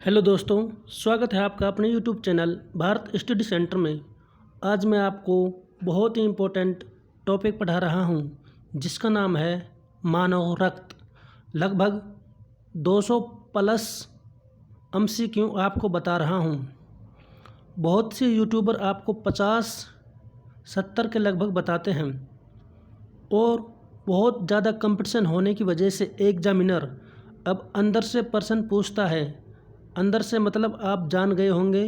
Hello दोस्तों, स्वागत है आपका अपने YouTube channel Bharat study centre में। आज मैं आपको बहुत ही इम्पोर्टेंट टॉपिक पढ़ा रहा हूं, जिसका नाम है मानव रक्त। लगभग 200 प्लस MCQ आपको बता रहा हूं। बहुत से यूट्यूबर आपको 50-70 के लगभग बताते हैं और बहुत ज़्यादा कंपटीशन होने की वजह से एग्जामिनर अब अंदर से प्रश्न पूछता है। अंदर से मतलब आप जान गए होंगे।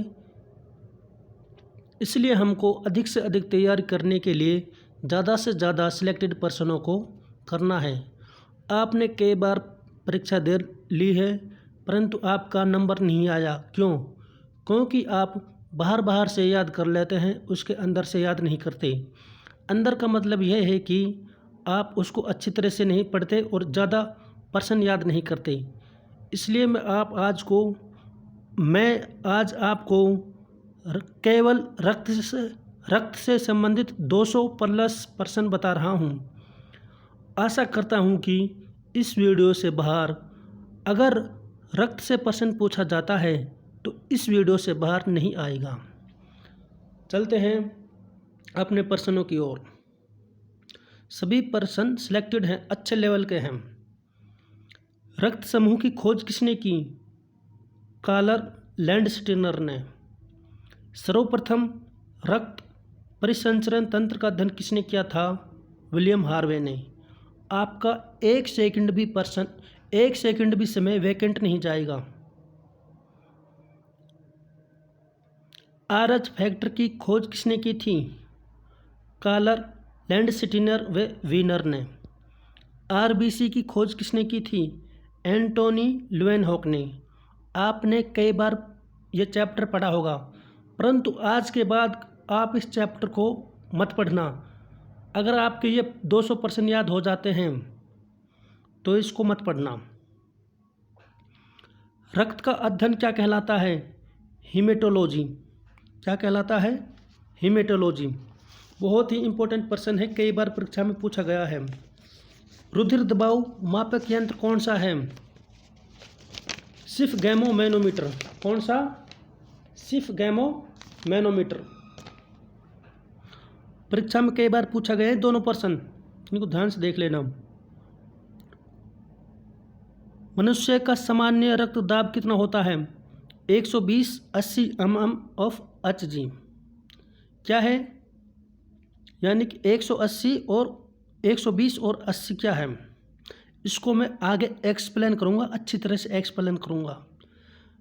इसलिए हमको अधिक से अधिक तैयारी करने के लिए ज़्यादा से ज़्यादा सिलेक्टेड पर्सनों को करना है। आपने कई बार परीक्षा दे ली है, परंतु आपका नंबर नहीं आया। क्यों? क्योंकि आप बाहर से याद कर लेते हैं, उसके अंदर से याद नहीं करते। अंदर का मतलब यह है कि आप उसको अच्छी तरह से नहीं पढ़ते और ज़्यादा पर्सन याद नहीं करते। इसलिए मैं आज आपको केवल रक्त से संबंधित 200 प्लस पर्सन बता रहा हूं। आशा करता हूं कि इस वीडियो से बाहर अगर रक्त से प्रश्न पूछा जाता है तो इस वीडियो से बाहर नहीं आएगा। चलते हैं अपने प्रश्नों की ओर। सभी प्रश्न सिलेक्टेड हैं, अच्छे लेवल के हैं। रक्त समूह की खोज किसने की? कार्ल लैंडस्टीनर ने। सर्वप्रथम रक्त परिसंचरण तंत्र का अध्ययन किसने किया था? विलियम हार्वे ने। आपका एक सेकंड भी समय वैकेंट नहीं जाएगा। RH फैक्टर की खोज किसने की थी? कार्ल लैंडस्टीनर व वीनर ने। RBC की खोज किसने की थी? एंटोनी ल्यूवेनहॉक ने। आपने कई बार ये चैप्टर पढ़ा होगा, परंतु आज के बाद आप इस चैप्टर को मत पढ़ना। अगर आपके ये 200% याद हो जाते हैं तो इसको मत पढ़ना। रक्त का अध्ययन क्या कहलाता है? हीमेटोलॉजी। क्या कहलाता है? हीमेटोलॉजी। बहुत ही इम्पोर्टेंट प्रश्न है, कई बार परीक्षा में पूछा गया है। रुधिर दबाव मापक यंत्र कौन सा है? स्फिगमो मैनोमीटर। कौन सा? स्फिगमो मैनोमीटर। परीक्षा में कई बार पूछा गया है दोनों प्रश्न, इनको ध्यान से देख लेना। मनुष्य का सामान्य रक्तदाब कितना होता है? 120/80 mm of Hg। क्या है? यानी कि 180 और 120 और 80 क्या है? इसको मैं आगे एक्सप्लेन करूँगा, अच्छी तरह से एक्सप्लेन करूँगा।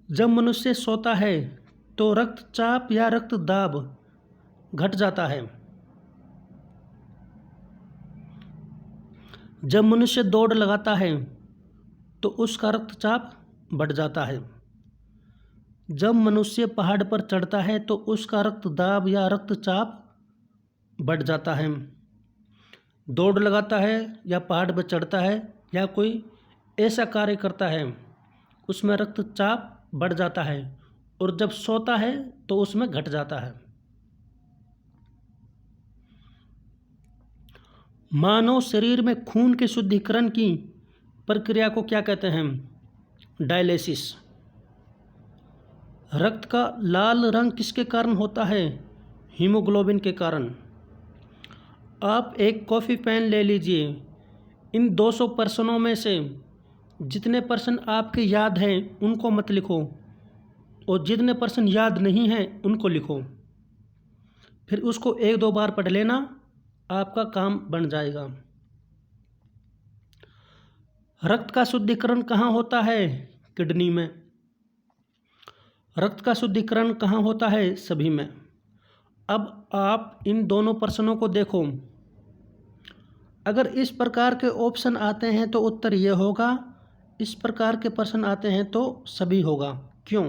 जब मनुष्य सोता है तो रक्तचाप या रक्तदाब घट जाता है। जब मनुष्य दौड़ लगाता है तो उसका रक्तचाप बढ़ जाता है। जब मनुष्य पहाड़ पर चढ़ता है तो उसका रक्तदाब या रक्तचाप बढ़ जाता है। दौड़ लगाता है या पहाड़ पर चढ़ता है या कोई ऐसा कार्य करता है, उसमें रक्तचाप बढ़ जाता है, और जब सोता है तो उसमें घट जाता है। मानव शरीर में खून के शुद्धिकरण की प्रक्रिया को क्या कहते हैं? डायलिसिस। रक्त का लाल रंग किसके कारण होता है? हीमोग्लोबिन के कारण। आप एक कॉपी पेन ले लीजिए। इन 200 प्रश्नों में से जितने प्रश्न आपके याद हैं उनको मत लिखो, और जितने प्रश्न याद नहीं हैं उनको लिखो। फिर उसको 1-2 बार पढ़ लेना, आपका काम बन जाएगा। रक्त का शुद्धिकरण कहाँ होता है? किडनी में। रक्त का शुद्धिकरण कहाँ होता है? सभी में। अब आप इन दोनों प्रश्नों को देखो। अगर इस प्रकार के ऑप्शन आते हैं तो उत्तर ये होगा, इस प्रकार के प्रश्न आते हैं तो सभी होगा। क्यों?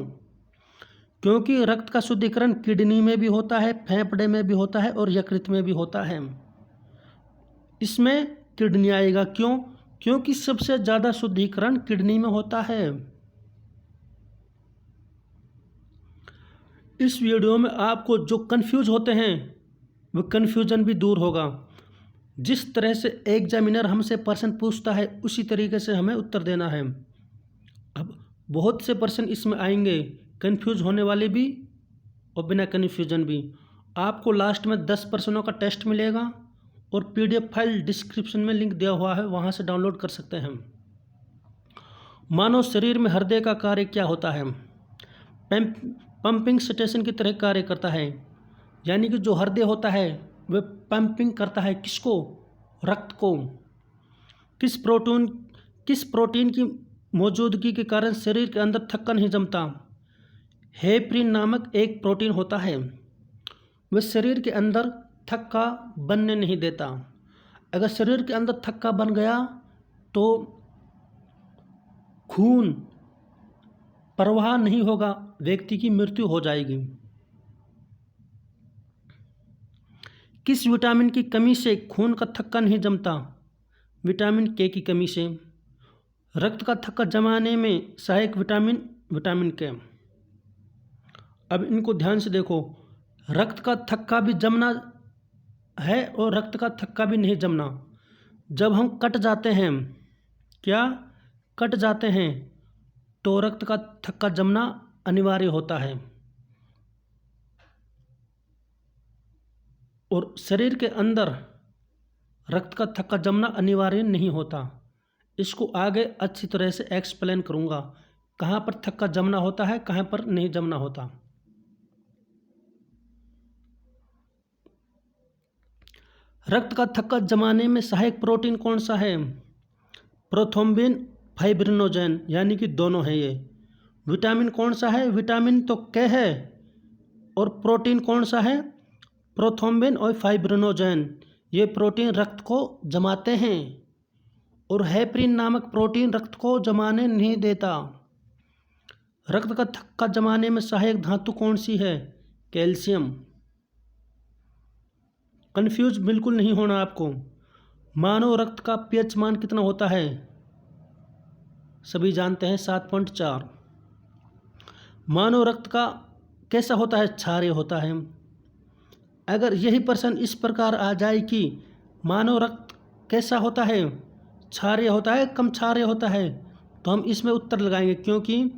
क्योंकि रक्त का शुद्धिकरण किडनी में भी होता है, फेफड़े में भी होता है और यकृत में भी होता है। इसमें किडनी आएगा। क्यों? क्योंकि सबसे ज़्यादा शुद्धिकरण किडनी में होता है। इस वीडियो में आपको जो कंफ्यूज होते हैं वो कन्फ्यूजन भी दूर होगा। जिस तरह से एग्जामिनर हमसे प्रश्न पूछता है उसी तरीके से हमें उत्तर देना है। अब बहुत से प्रश्न इसमें आएंगे, कंफ्यूज होने वाले भी और बिना कन्फ्यूजन भी। आपको लास्ट में 10 प्रश्नों का टेस्ट मिलेगा और PDF फाइल डिस्क्रिप्शन में लिंक दिया हुआ है, वहाँ से डाउनलोड कर सकते हैं। मानव शरीर में हृदय का कार्य क्या होता है? पंपिंग स्टेशन की तरह कार्य करता है, यानी कि जो हृदय होता है वह पंपिंग करता है किसको? रक्त को। किस प्रोटीन की मौजूदगी के कारण शरीर के अंदर थक्का नहीं जमता? हेपरिन नामक एक प्रोटीन होता है, वह शरीर के अंदर थक्का बनने नहीं देता। अगर शरीर के अंदर थक्का बन गया तो खून प्रवाह नहीं होगा, व्यक्ति की मृत्यु हो जाएगी। किस विटामिन की कमी से खून का थक्का नहीं जमता? विटामिन के की कमी से। रक्त का थक्का जमाने में सहायक विटामिन के। अब इनको ध्यान से देखो, रक्त का थक्का भी जमना है और रक्त का थक्का भी नहीं जमना। जब हम कट जाते हैं, क्या कट जाते हैं, तो रक्त का थक्का जमना अनिवार्य होता है और शरीर के अंदर रक्त का थक्का जमना अनिवार्य नहीं होता। इसको आगे अच्छी तरह से एक्सप्लेन करूँगा, कहाँ पर थक्का जमना होता है, कहाँ पर नहीं जमना होता। रक्त का थक्का जमाने में सहायक प्रोटीन कौन सा है? प्रोथ्रोम्बिन, फाइब्रिनोजेन, यानी कि दोनों है ये। विटामिन कौन सा है? विटामिन तो के है, और प्रोटीन कौन सा है? प्रोथ्रोम्बिन और फाइब्रिनोजेन। ये प्रोटीन रक्त को जमाते हैं और हेपरिन नामक प्रोटीन रक्त को जमाने नहीं देता। रक्त का थक्का जमाने में सहायक धातु कौन सी है? कैल्शियम। कंफ्यूज बिल्कुल नहीं होना आपको। मानव रक्त का पीएच मान कितना होता है? सभी जानते हैं, 7.4। मानव रक्त का कैसा होता है? क्षारीय होता है। अगर यही प्रश्न इस प्रकार आ जाए कि मानव रक्त कैसा होता है? क्षारीय होता है, कम क्षारीय होता है, तो हम इसमें उत्तर लगाएंगे, क्योंकि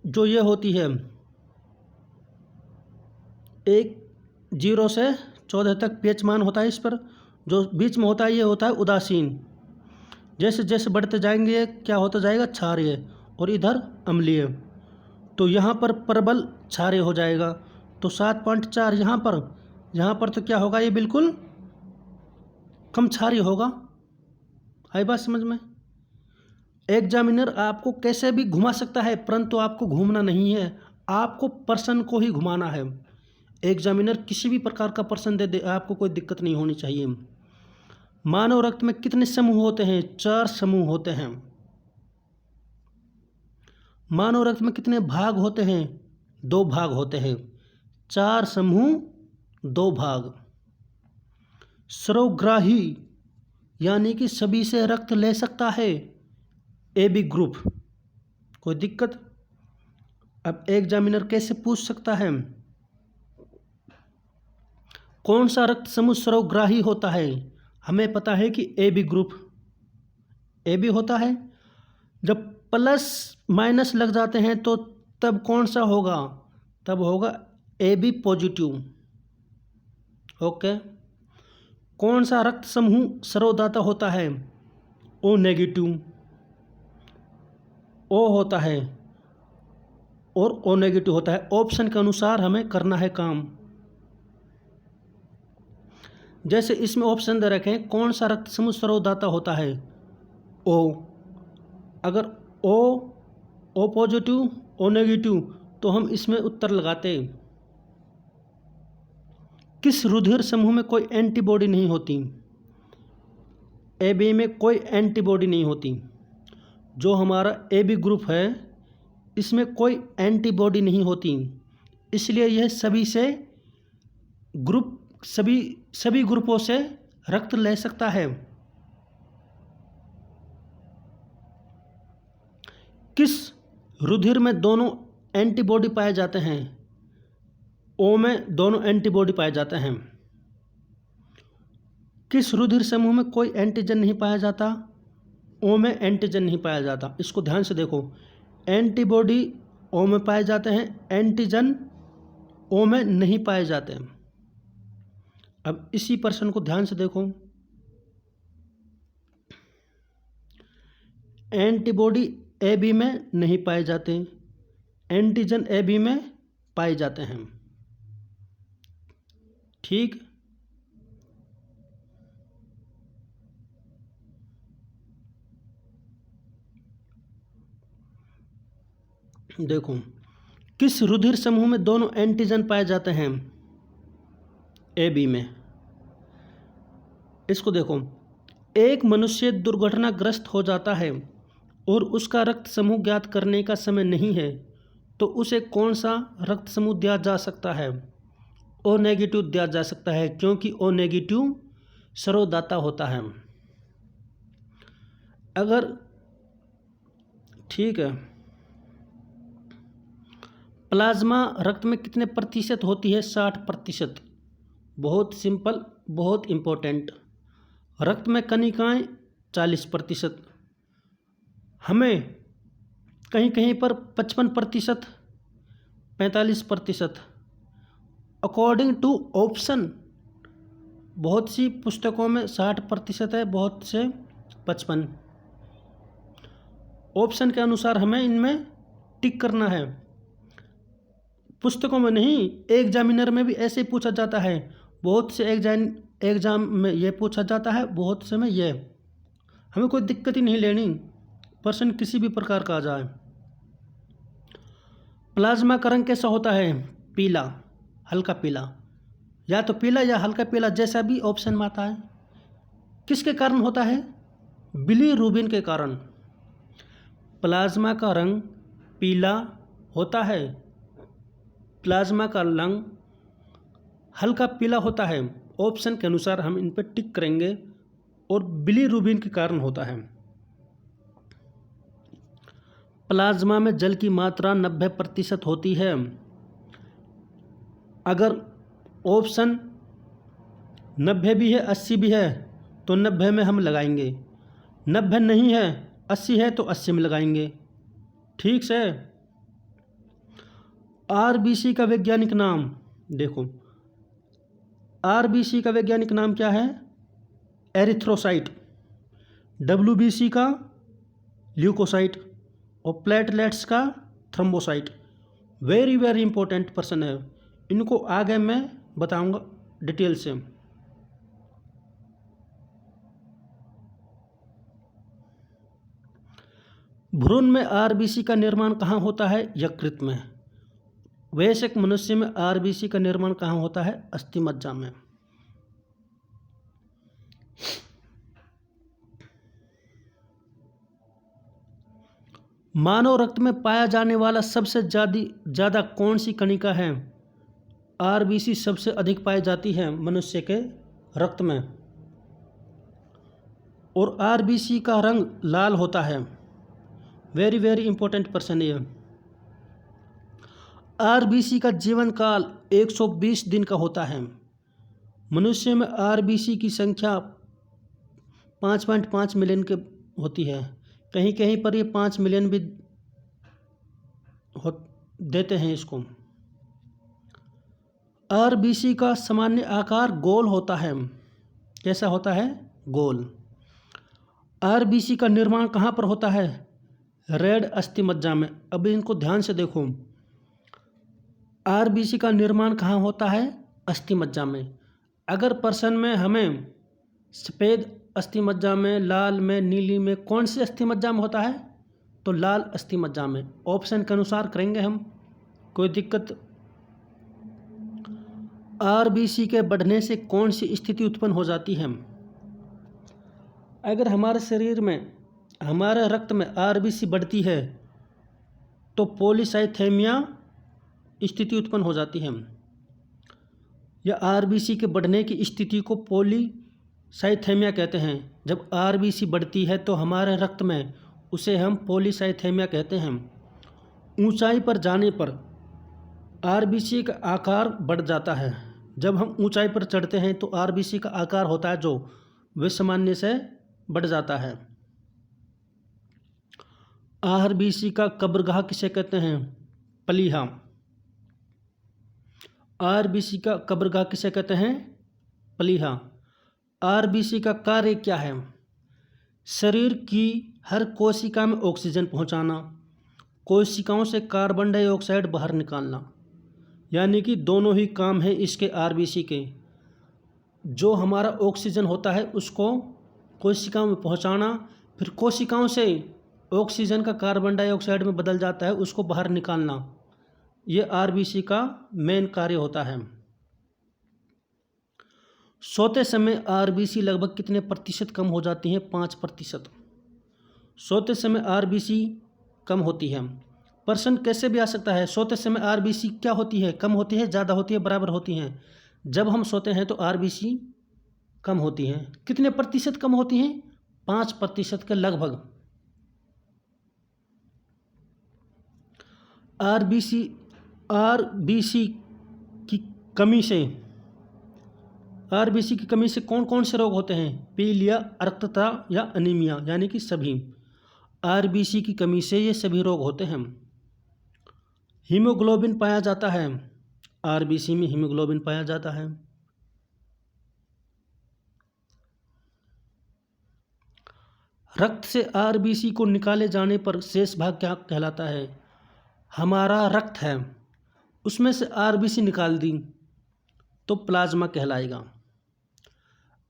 जो ये होती है 0 से 14 तक पीएच मान होता है, इस पर जो बीच में होता है ये होता है उदासीन। जैसे जैसे बढ़ते जाएंगे क्या होता जाएगा? क्षारीय, और इधर अम्लीय। तो यहाँ पर प्रबल क्षारीय हो जाएगा, तो 7.4 यहाँ पर तो क्या होगा? ये बिल्कुल कम क्षारीय होगा। आई बात समझ में? एग्जामिनर आपको कैसे भी घुमा सकता है, परंतु आपको घूमना नहीं है, आपको प्रश्न को ही घुमाना है। एग्जामिनर किसी भी प्रकार का प्रश्न दे दे, आपको कोई दिक्कत नहीं होनी चाहिए। मानव रक्त में कितने समूह होते हैं? 4 समूह होते हैं। मानव रक्त में कितने भाग होते हैं? 2 भाग होते हैं। 4 समूह, 2 भाग। सर्वग्राही, यानी कि सभी से रक्त ले सकता है, AB ग्रुप। कोई दिक्कत? अब एग्जामिनर कैसे पूछ सकता है? कौन सा रक्त समूह सर्वग्राही होता है? हमें पता है कि AB ग्रुप। AB होता है। जब प्लस माइनस लग जाते हैं तो तब कौन सा होगा? तब होगा AB पॉजिटिव। ओके। कौन सा रक्त समूह सर्वदाता होता है? O negative. O होता है और O नेगेटिव होता है। ऑप्शन के अनुसार हमें करना है काम। जैसे इसमें ऑप्शन दे रखे हैं, कौन सा रक्त समूह सर्वदाता होता है? O। अगर O पॉजिटिव, O नेगेटिव, तो हम इसमें उत्तर लगाते। किस रुधिर समूह में कोई एंटीबॉडी नहीं होती? AB में कोई एंटीबॉडी नहीं होती। जो हमारा AB ग्रुप है इसमें कोई एंटीबॉडी नहीं होती, इसलिए यह सभी ग्रुपों से रक्त ले सकता है। किस रुधिर में दोनों एंटीबॉडी पाए जाते हैं? O में दोनों एंटीबॉडी पाए जाते हैं। किस रुधिर समूह में कोई एंटीजन नहीं पाया जाता? ओ में एंटीजन नहीं पाया जाता। इसको ध्यान से देखो, एंटीबॉडी ओ में पाए जाते हैं, एंटीजन ओ में नहीं पाए जाते हैं। अब इसी प्रश्न को ध्यान से देखो, एंटीबॉडी ए बी में नहीं पाए जाते, एंटीजन ए बी में पाए जाते हैं। ठीक, देखो किस रुधिर समूह में दोनों एंटीजन पाए जाते हैं, ए बी में। इसको देखो, एक मनुष्य दुर्घटनाग्रस्त हो जाता है और उसका रक्त समूह ज्ञात करने का समय नहीं है, तो उसे कौन सा रक्त समूह दिया जा सकता है? ओ नेगेटिव दिया जा सकता है, क्योंकि ओ नेगेटिव सर्वदाता होता है। अगर ठीक है, प्लाज्मा रक्त में कितने प्रतिशत होती है? 60%। बहुत सिंपल, बहुत इम्पोर्टेंट। रक्त में कणिकाएं 40%, हमें कहीं कहीं पर 55%, 45%, अकॉर्डिंग टू ऑप्शन। बहुत सी पुस्तकों में 60% है, बहुत से 55। ऑप्शन के अनुसार हमें इनमें टिक करना है, पुस्तकों में नहीं। एग्जामिनर में भी ऐसे पूछा जाता है, बहुत से एग्जाम में ये पूछा जाता है, बहुत से में ये। हमें कोई दिक्कत ही नहीं लेनी, प्रश्न किसी भी प्रकार का आ जाए। प्लाज्मा का रंग कैसा होता है? पीला, हल्का पीला, या तो पीला या हल्का पीला, जैसा भी ऑप्शन में आता है। किसके कारण होता है? बिलीरुबिन के कारण प्लाज्मा का रंग पीला होता है, प्लाज्मा का रंग हल्का पीला होता है। ऑप्शन के अनुसार हम इन पर टिक करेंगे, और बिलीरुबिन के कारण होता है। प्लाज्मा में जल की मात्रा 90% होती है। अगर ऑप्शन 90 भी है, 80 भी है, तो 90 में हम लगाएंगे। 90 नहीं है, 80 है, तो 80 में लगाएंगे। ठीक से। आरबीसी का वैज्ञानिक नाम देखो, आरबीसी का वैज्ञानिक नाम क्या है? एरिथ्रोसाइट। डब्ल्यूबीसी का ल्यूकोसाइट, और प्लेटलेट्स का thrombocyte. Very very important person है, इनको आगे मैं बताऊंगा डिटेल से। भ्रूण में आरबीसी का निर्माण कहाँ होता है? यकृत में। वयस्क मनुष्य में आरबीसी का निर्माण कहाँ होता है? अस्थिमज्जा में। मानव रक्त में पाया जाने वाला सबसे ज़्यादा कौन सी कणिका है? आरबीसी सबसे अधिक पाई जाती है मनुष्य के रक्त में, और आरबीसी का रंग लाल होता है। वेरी वेरी इंपॉर्टेंट पर्सन है। आरबीसी का जीवन काल 120 दिन का होता है। मनुष्य में आरबीसी की संख्या 5.5 मिलियन के होती है। कहीं कहीं पर ये 5 मिलियन भी देते हैं इसको। आरबीसी का सामान्य आकार गोल होता है। कैसा होता है? गोल। आरबीसी का निर्माण कहाँ पर होता है? रेड अस्थिमज्जा में। अब इनको ध्यान से देखो, आरबीसी का निर्माण कहाँ होता है? अस्थिमज्जा में। अगर पर्सन में हमें सफ़ेद अस्थिमज्जा में, लाल में, नीली में, कौन सी अस्थिमज्जा में होता है? तो लाल अस्थिमज्जा में। ऑप्शन के अनुसार करेंगे हम, कोई दिक्कत। आरबीसी के बढ़ने से कौन सी स्थिति उत्पन्न हो जाती है? अगर हमारे शरीर में, हमारे रक्त में आरबीसी बढ़ती है तो पॉलीसाइथेमिया स्थिति उत्पन्न हो जाती है, या आरबीसी के बढ़ने की स्थिति को पॉलीसाइथेमिया कहते हैं। जब आरबीसी बढ़ती है तो हमारे रक्त में, उसे हम पॉलीसाइथेमिया कहते हैं। ऊंचाई पर जाने पर आरबीसी का आकार बढ़ जाता है। जब हम ऊंचाई पर चढ़ते हैं तो आरबीसी का आकार होता है जो वह सामान्य से बढ़ जाता है। आरबीसी का कब्रगाह किसे कहते हैं? प्लीहा। आरबीसी का कब्रगाह किसे कहते हैं? प्लीहा। आरबीसी का कार्य क्या है? शरीर की हर कोशिका में ऑक्सीजन पहुंचाना, कोशिकाओं से कार्बन डाइऑक्साइड बाहर निकालना, यानी कि दोनों ही काम है इसके आरबीसी के। जो हमारा ऑक्सीजन होता है उसको कोशिकाओं में पहुंचाना, फिर कोशिकाओं से ऑक्सीजन का कार्बन डाइऑक्साइड में बदल जाता है, उसको बाहर निकालना, ये आरबीसी का मेन कार्य होता है। सोते समय आरबीसी लगभग कितने प्रतिशत कम हो जाती हैं? 5%। सोते समय आरबीसी कम होती है। प्रश्न कैसे भी आ सकता है, सोते समय आरबीसी क्या होती है? कम होती है, ज़्यादा होती है, बराबर होती हैं? जब हम सोते हैं तो आरबीसी कम होती हैं। कितने प्रतिशत कम होती हैं? 5% के लगभग। आरबीसी की कमी से कौन कौन से रोग होते हैं? पीलिया, अर्कता या अनीमिया, यानी कि सभी। आरबीसी की कमी से ये सभी रोग होते हैं। हीमोग्लोबिन पाया जाता है, आरबीसी में हीमोग्लोबिन पाया जाता है। रक्त से आरबीसी को निकाले जाने पर शेष भाग क्या कहलाता है? हमारा रक्त है, उसमें से आरबीसी निकाल दी तो प्लाज्मा कहलाएगा।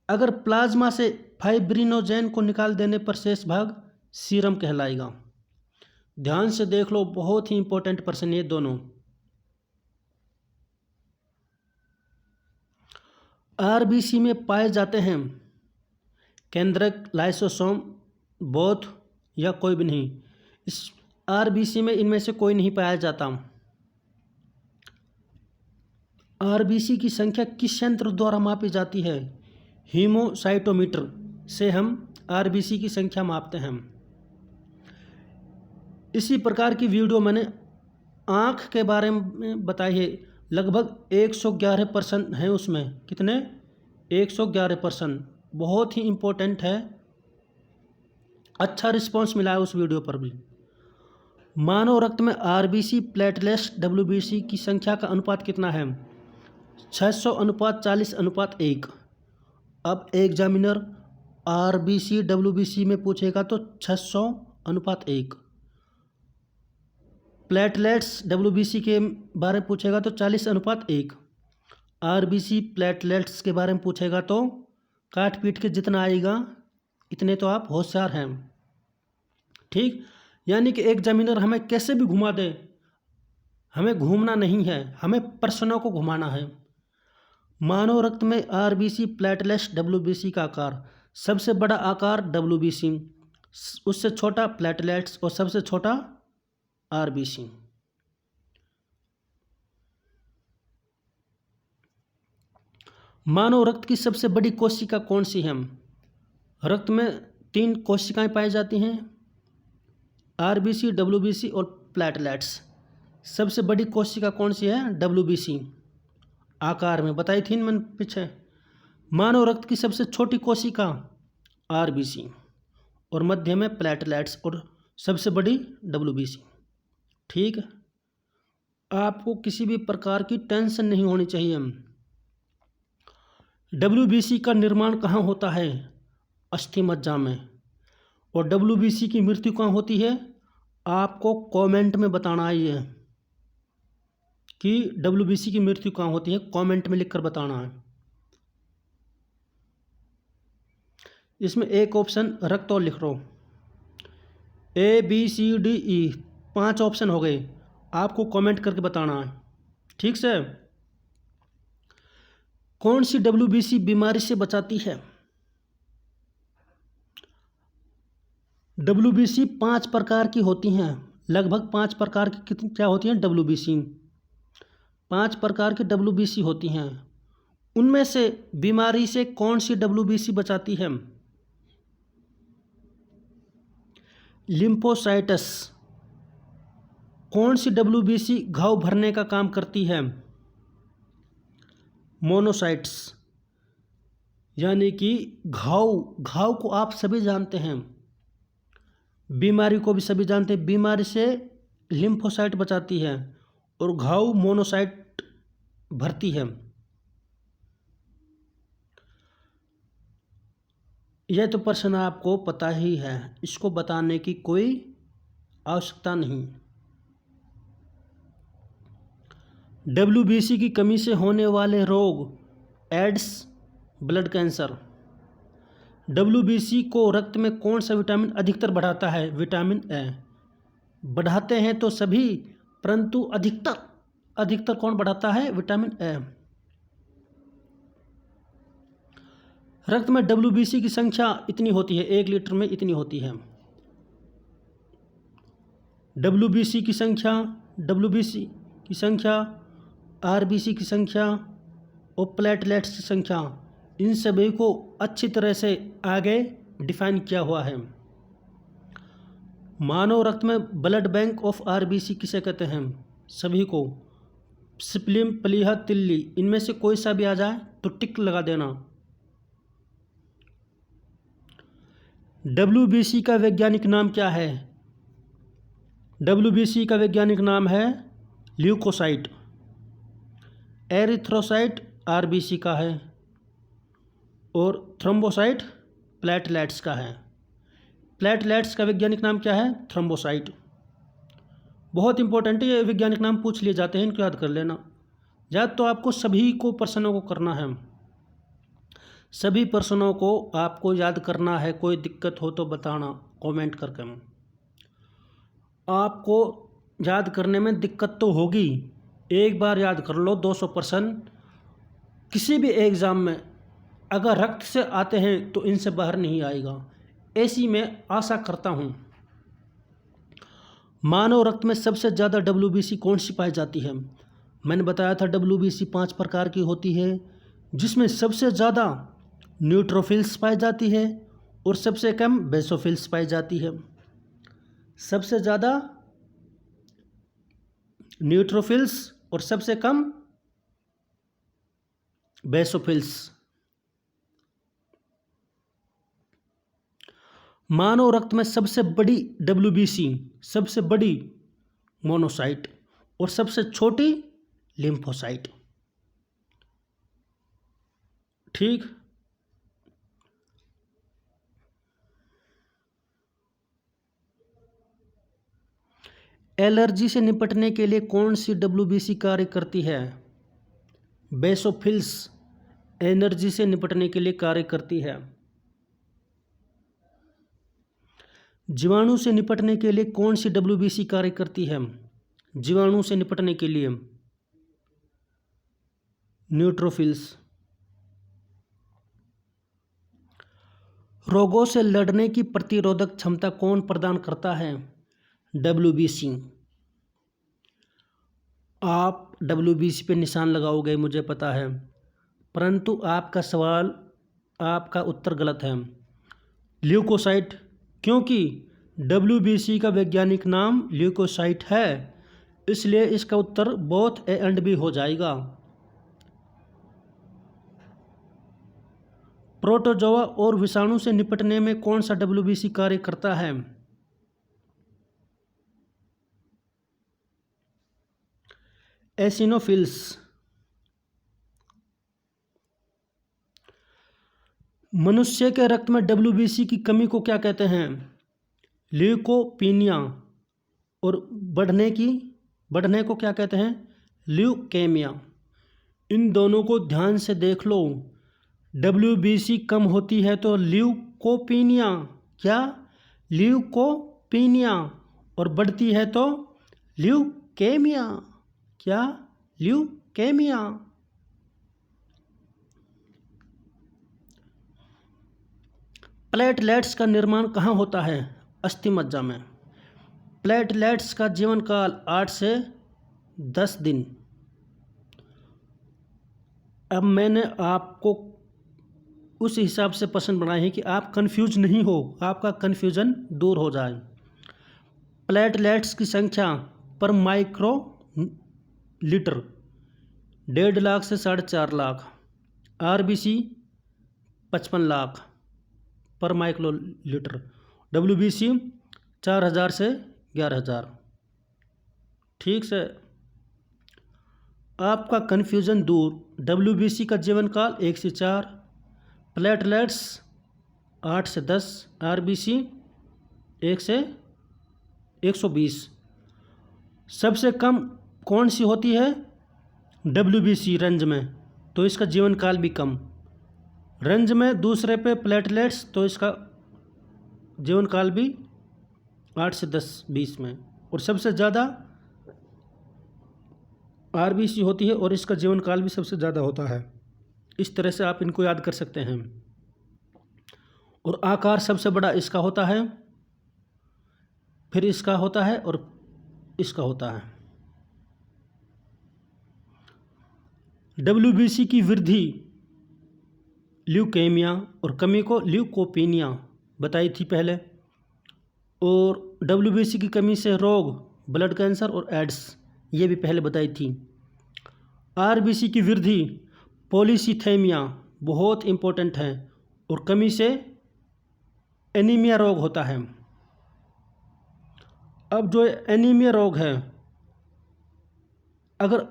अगर प्लाज्मा से फाइब्रिनोजेन को निकाल देने पर शेष भाग सीरम कहलाएगा। ध्यान से देख लो, बहुत ही इंपॉर्टेंट प्रश्न ये दोनों। आरबीसी में पाए जाते हैं केंद्रक, लाइसोसोम, बोथ या कोई भी नहीं। इस आरबीसी में इनमें से कोई नहीं पाया जाता। आरबीसी की संख्या किस यंत्र द्वारा मापी जाती है? हीमोसाइटोमीटर से हम आरबीसी की संख्या मापते हैं। इसी प्रकार की वीडियो मैंने आँख के बारे में बताई है, लगभग 111% हैं उसमें। कितने? 111%। बहुत ही इम्पोर्टेंट है, अच्छा रिस्पांस मिला है उस वीडियो पर भी। मानव रक्त में आरबीसी, प्लेटलेट्स, डब्ल्यूबीसी की संख्या का अनुपात कितना है? 600:40:1। अब एग्जामिनर आरबीसी डब्ल्यूबीसी में पूछेगा तो 600:1। प्लेटलेट्स डब्ल्यूबीसी के बारे में पूछेगा तो 40:1। आरबीसी प्लेटलेट्स के बारे में पूछेगा तो काट पीट के जितना आएगा इतने तो आप होशियार हैं। ठीक, यानी कि एग्जामिनर हमें कैसे भी घुमा दे, हमें घूमना नहीं है, हमें प्रश्नों को घुमाना है। मानव रक्त में आरबीसी, प्लेटलेट्स, डब्ल्यूबीसी का आकार। सबसे बड़ा आकार डब्ल्यूबीसी, उससे छोटा प्लेटलेट्स और सबसे छोटा आरबीसी। मानव रक्त की सबसे बड़ी कोशिका कौन सी है? रक्त में 3 कोशिकाएं पाई जाती हैं, आरबीसी, डब्ल्यूबीसी और प्लेटलेट्स। सबसे बड़ी कोशिका कौन सी है? डब्ल्यूबीसी। आकार में बताई थी मैंने पीछे। मानव रक्त की सबसे छोटी कोशिका आरबीसी और मध्य में प्लेटलेट्स और सबसे बड़ी डब्ल्यूबीसी। ठीक है, आपको किसी भी प्रकार की टेंशन नहीं होनी चाहिए। डब्ल्यूबीसी का निर्माण कहाँ होता है? अस्थि मज्जा में। और डब्ल्यूबीसी की मृत्यु कहाँ होती है? आपको कमेंट में बताना है ये कि डब्ल्यूबीसी की मृत्यु कहाँ होती है, कमेंट में लिखकर बताना है। इसमें एक ऑप्शन रक्त और लिख लो, ABCDE 5 ऑप्शन हो गए, आपको कमेंट करके बताना है। ठीक से? कौन सी डब्ल्यूबीसी बीमारी से बचाती है? डब्ल्यूबीसी 5 प्रकार की होती हैं, लगभग 5 प्रकार की कितनी क्या होती हैं? डब्ल्यूबीसी 5 प्रकार की डब्ल्यूबीसी होती हैं। उनमें से बीमारी से कौन सी डब्ल्यूबीसी बचाती है? लिम्फोसाइटस। कौन सी डब्ल्यूबीसी घाव भरने का काम करती है? मोनोसाइट्स। यानी कि घाव को आप सभी जानते हैं, बीमारी को भी सभी जानते हैं, बीमारी से लिम्फोसाइट बचाती है और घाव मोनोसाइट भरती है। यह तो प्रश्न आपको पता ही है, इसको बताने की कोई आवश्यकता नहीं। WBC की कमी से होने वाले रोग, एड्स, ब्लड कैंसर। WBC को रक्त में कौन सा विटामिन अधिकतर बढ़ाता है? Vitamin A. बढ़ाते हैं तो सभी, परंतु अधिकतर कौन बढ़ाता है? Vitamin A. रक्त में WBC की संख्या इतनी होती है, 1 लीटर में इतनी होती है। WBC की संख्या, RBC की संख्या और प्लेटलेट्स की संख्या, इन सभी को अच्छी तरह से आगे डिफाइन किया हुआ है। मानव रक्त में ब्लड बैंक ऑफ RBC किसे कहते हैं? सभी को। स्प्लीन, प्लीहा, तिल्ली, इनमें से कोई सा भी आ जाए तो टिक लगा देना। WBC का वैज्ञानिक नाम क्या है? WBC का वैज्ञानिक नाम है ल्यूकोसाइट। एरिथ्रोसाइट RBC का है और थ्रोम्बोसाइट प्लेटलेट्स का है। प्लेटलेट्स का वैज्ञानिक नाम क्या है? थ्रोम्बोसाइट। बहुत इंपॉर्टेंट है, ये वैज्ञानिक नाम पूछ लिए जाते हैं, इनको याद कर लेना। याद तो आपको सभी को प्रश्नों को करना है, सभी प्रश्नों को आपको याद करना है। कोई दिक्कत हो तो बताना कमेंट करके। आपको याद करने में दिक्कत तो होगी, एक बार याद कर लो 200%। किसी भी एग्ज़ाम में अगर रक्त से आते हैं तो इनसे बाहर नहीं आएगा, ऐसी मैं आशा करता हूँ। मानव रक्त में सबसे ज़्यादा WBC कौन सी पाई जाती है? मैंने बताया था WBC 5 प्रकार की होती है, जिसमें सबसे ज़्यादा न्यूट्रोफिल्स पाई जाती है और सबसे कम बेसोफिल्स पाई जाती है। सबसे ज़्यादा न्यूट्रोफिल्स और सबसे कम बेसोफिल्स। मानव रक्त में सबसे बड़ी WBC, सबसे बड़ी मोनोसाइट और सबसे छोटी लिम्फोसाइट। ठीक। एलर्जी से निपटने के लिए कौन सी WBC कार्य करती है? बेसोफिल्स एलर्जी से निपटने के लिए कार्य करती है। जीवाणु से निपटने के लिए कौन सी WBC कार्य करती है? जीवाणु से निपटने के लिए न्यूट्रोफिल्स। रोगों से लड़ने की प्रतिरोधक क्षमता कौन प्रदान करता है? WBC। आप WBC पे निशान लगाओगे मुझे पता है, परंतु आपका सवाल, आपका उत्तर गलत है। ल्यूकोसाइट, क्योंकि WBC का वैज्ञानिक नाम ल्यूकोसाइट है, इसलिए इसका उत्तर बोथ ए एंड बी हो जाएगा। प्रोटोजोआ और विषाणु से निपटने में कौन सा WBC कार्य करता है? एसिनोफिल्स। मनुष्य के रक्त में WBC की कमी को क्या कहते हैं? ल्यूकोपीनिया। और बढ़ने को क्या कहते हैं? ल्यूकेमिया। इन दोनों को ध्यान से देख लो। WBC कम होती है तो ल्यूकोपीनिया, क्या? ल्यूकोपीनिया। और बढ़ती है तो ल्यूकेमिया, क्या? ल्यूकेमिया। प्लेटलेट्स का निर्माण कहाँ होता है? अस्थिमज्जा में। प्लेटलेट्स का जीवन काल 8 से 10 दिन। अब मैंने आपको उस हिसाब से प्रश्न बनाए हैं कि आप कंफ्यूज नहीं हो, आपका कन्फ्यूजन दूर हो जाए। प्लेटलेट्स की संख्या पर माइक्रो लीटर 1.5 लाख से 4.5 लाख। RBC 55 लाख पर माइक्रो लीटर। WBC 4000 से 11000। ठीक से। आपका कन्फ्यूज़न दूर। WBC का जीवन काल 1 से 4, प्लेटलेट्स 8 से 10, RBC 1 से 120। सबसे कम कौन सी होती है? WBC रेंज में, तो इसका जीवन काल भी कम। रेंज में दूसरे पे प्लेटलेट्स, तो इसका जीवन काल भी 8 से 10, 20 में। और सबसे ज़्यादा RBC होती है और इसका जीवन काल भी सबसे ज़्यादा होता है। इस तरह से आप इनको याद कर सकते हैं। और आकार सबसे बड़ा इसका होता है, फिर इसका होता है और इसका होता है। WBC की वृद्धि ल्यूकेमिया और कमी को ल्यूकोपीनिया बताई थी पहले। और WBC की कमी से रोग, ब्लड कैंसर और एड्स, ये भी पहले बताई थी। RBC की वृद्धि पॉलीसीथेमिया बहुत इम्पोर्टेंट है, और कमी से एनीमिया रोग होता है। अब जो एनीमिया रोग है, अगर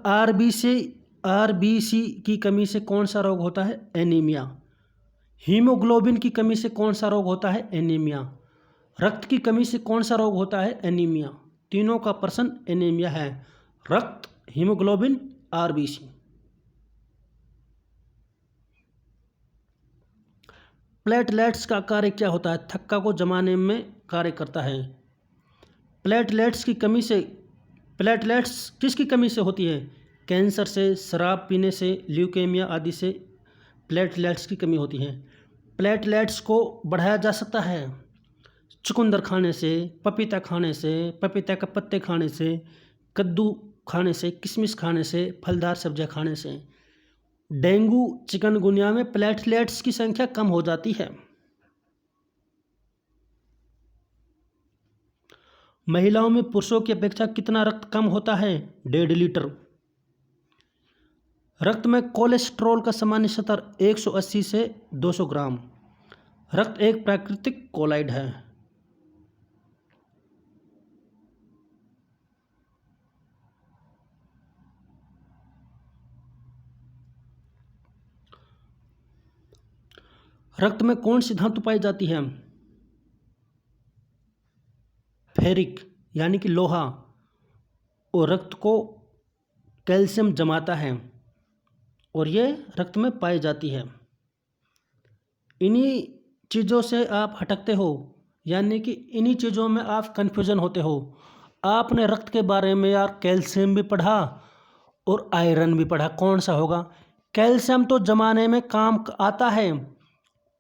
RBC की कमी से कौन सा रोग होता है? एनीमिया। हीमोग्लोबिन की कमी से कौन सा रोग होता है? एनीमिया। रक्त की कमी से कौन सा रोग होता है? एनीमिया। तीनों का प्रश्न एनीमिया है। रक्त, हीमोग्लोबिन, RBC। प्लेटलेट्स का कार्य क्या होता है? थक्का को जमाने में कार्य करता है। प्लेटलेट्स किसकी कमी से होती है? कैंसर से, शराब पीने से, ल्यूकेमिया आदि से प्लेटलेट्स की कमी होती है। प्लेटलेट्स को बढ़ाया जा सकता है चुकंदर खाने से, पपीता खाने से, पपीता के पत्ते खाने से, कद्दू खाने से, किशमिश खाने से, फलदार सब्जियां खाने से। डेंगू, चिकनगुनिया में प्लेटलेट्स की संख्या कम हो जाती है। महिलाओं में पुरुषों की अपेक्षा कितना रक्त कम होता है? 1.5 लीटर। रक्त में कोलेस्ट्रॉल का सामान्य स्तर 180 से 200 ग्राम। रक्त एक प्राकृतिक कोलाइड है। रक्त में कौन सी धातु पाई जाती है? फेरिक यानी कि लोहा। और रक्त को कैल्शियम जमाता है, और ये रक्त में पाई जाती है। इन्हीं चीज़ों से आप हटकते हो, यानी कि इन्हीं चीज़ों में आप कन्फ्यूज़न होते हो। आपने रक्त के बारे में यार कैल्शियम भी पढ़ा और आयरन भी पढ़ा, कौन सा होगा? कैल्शियम तो जमाने में काम आता है,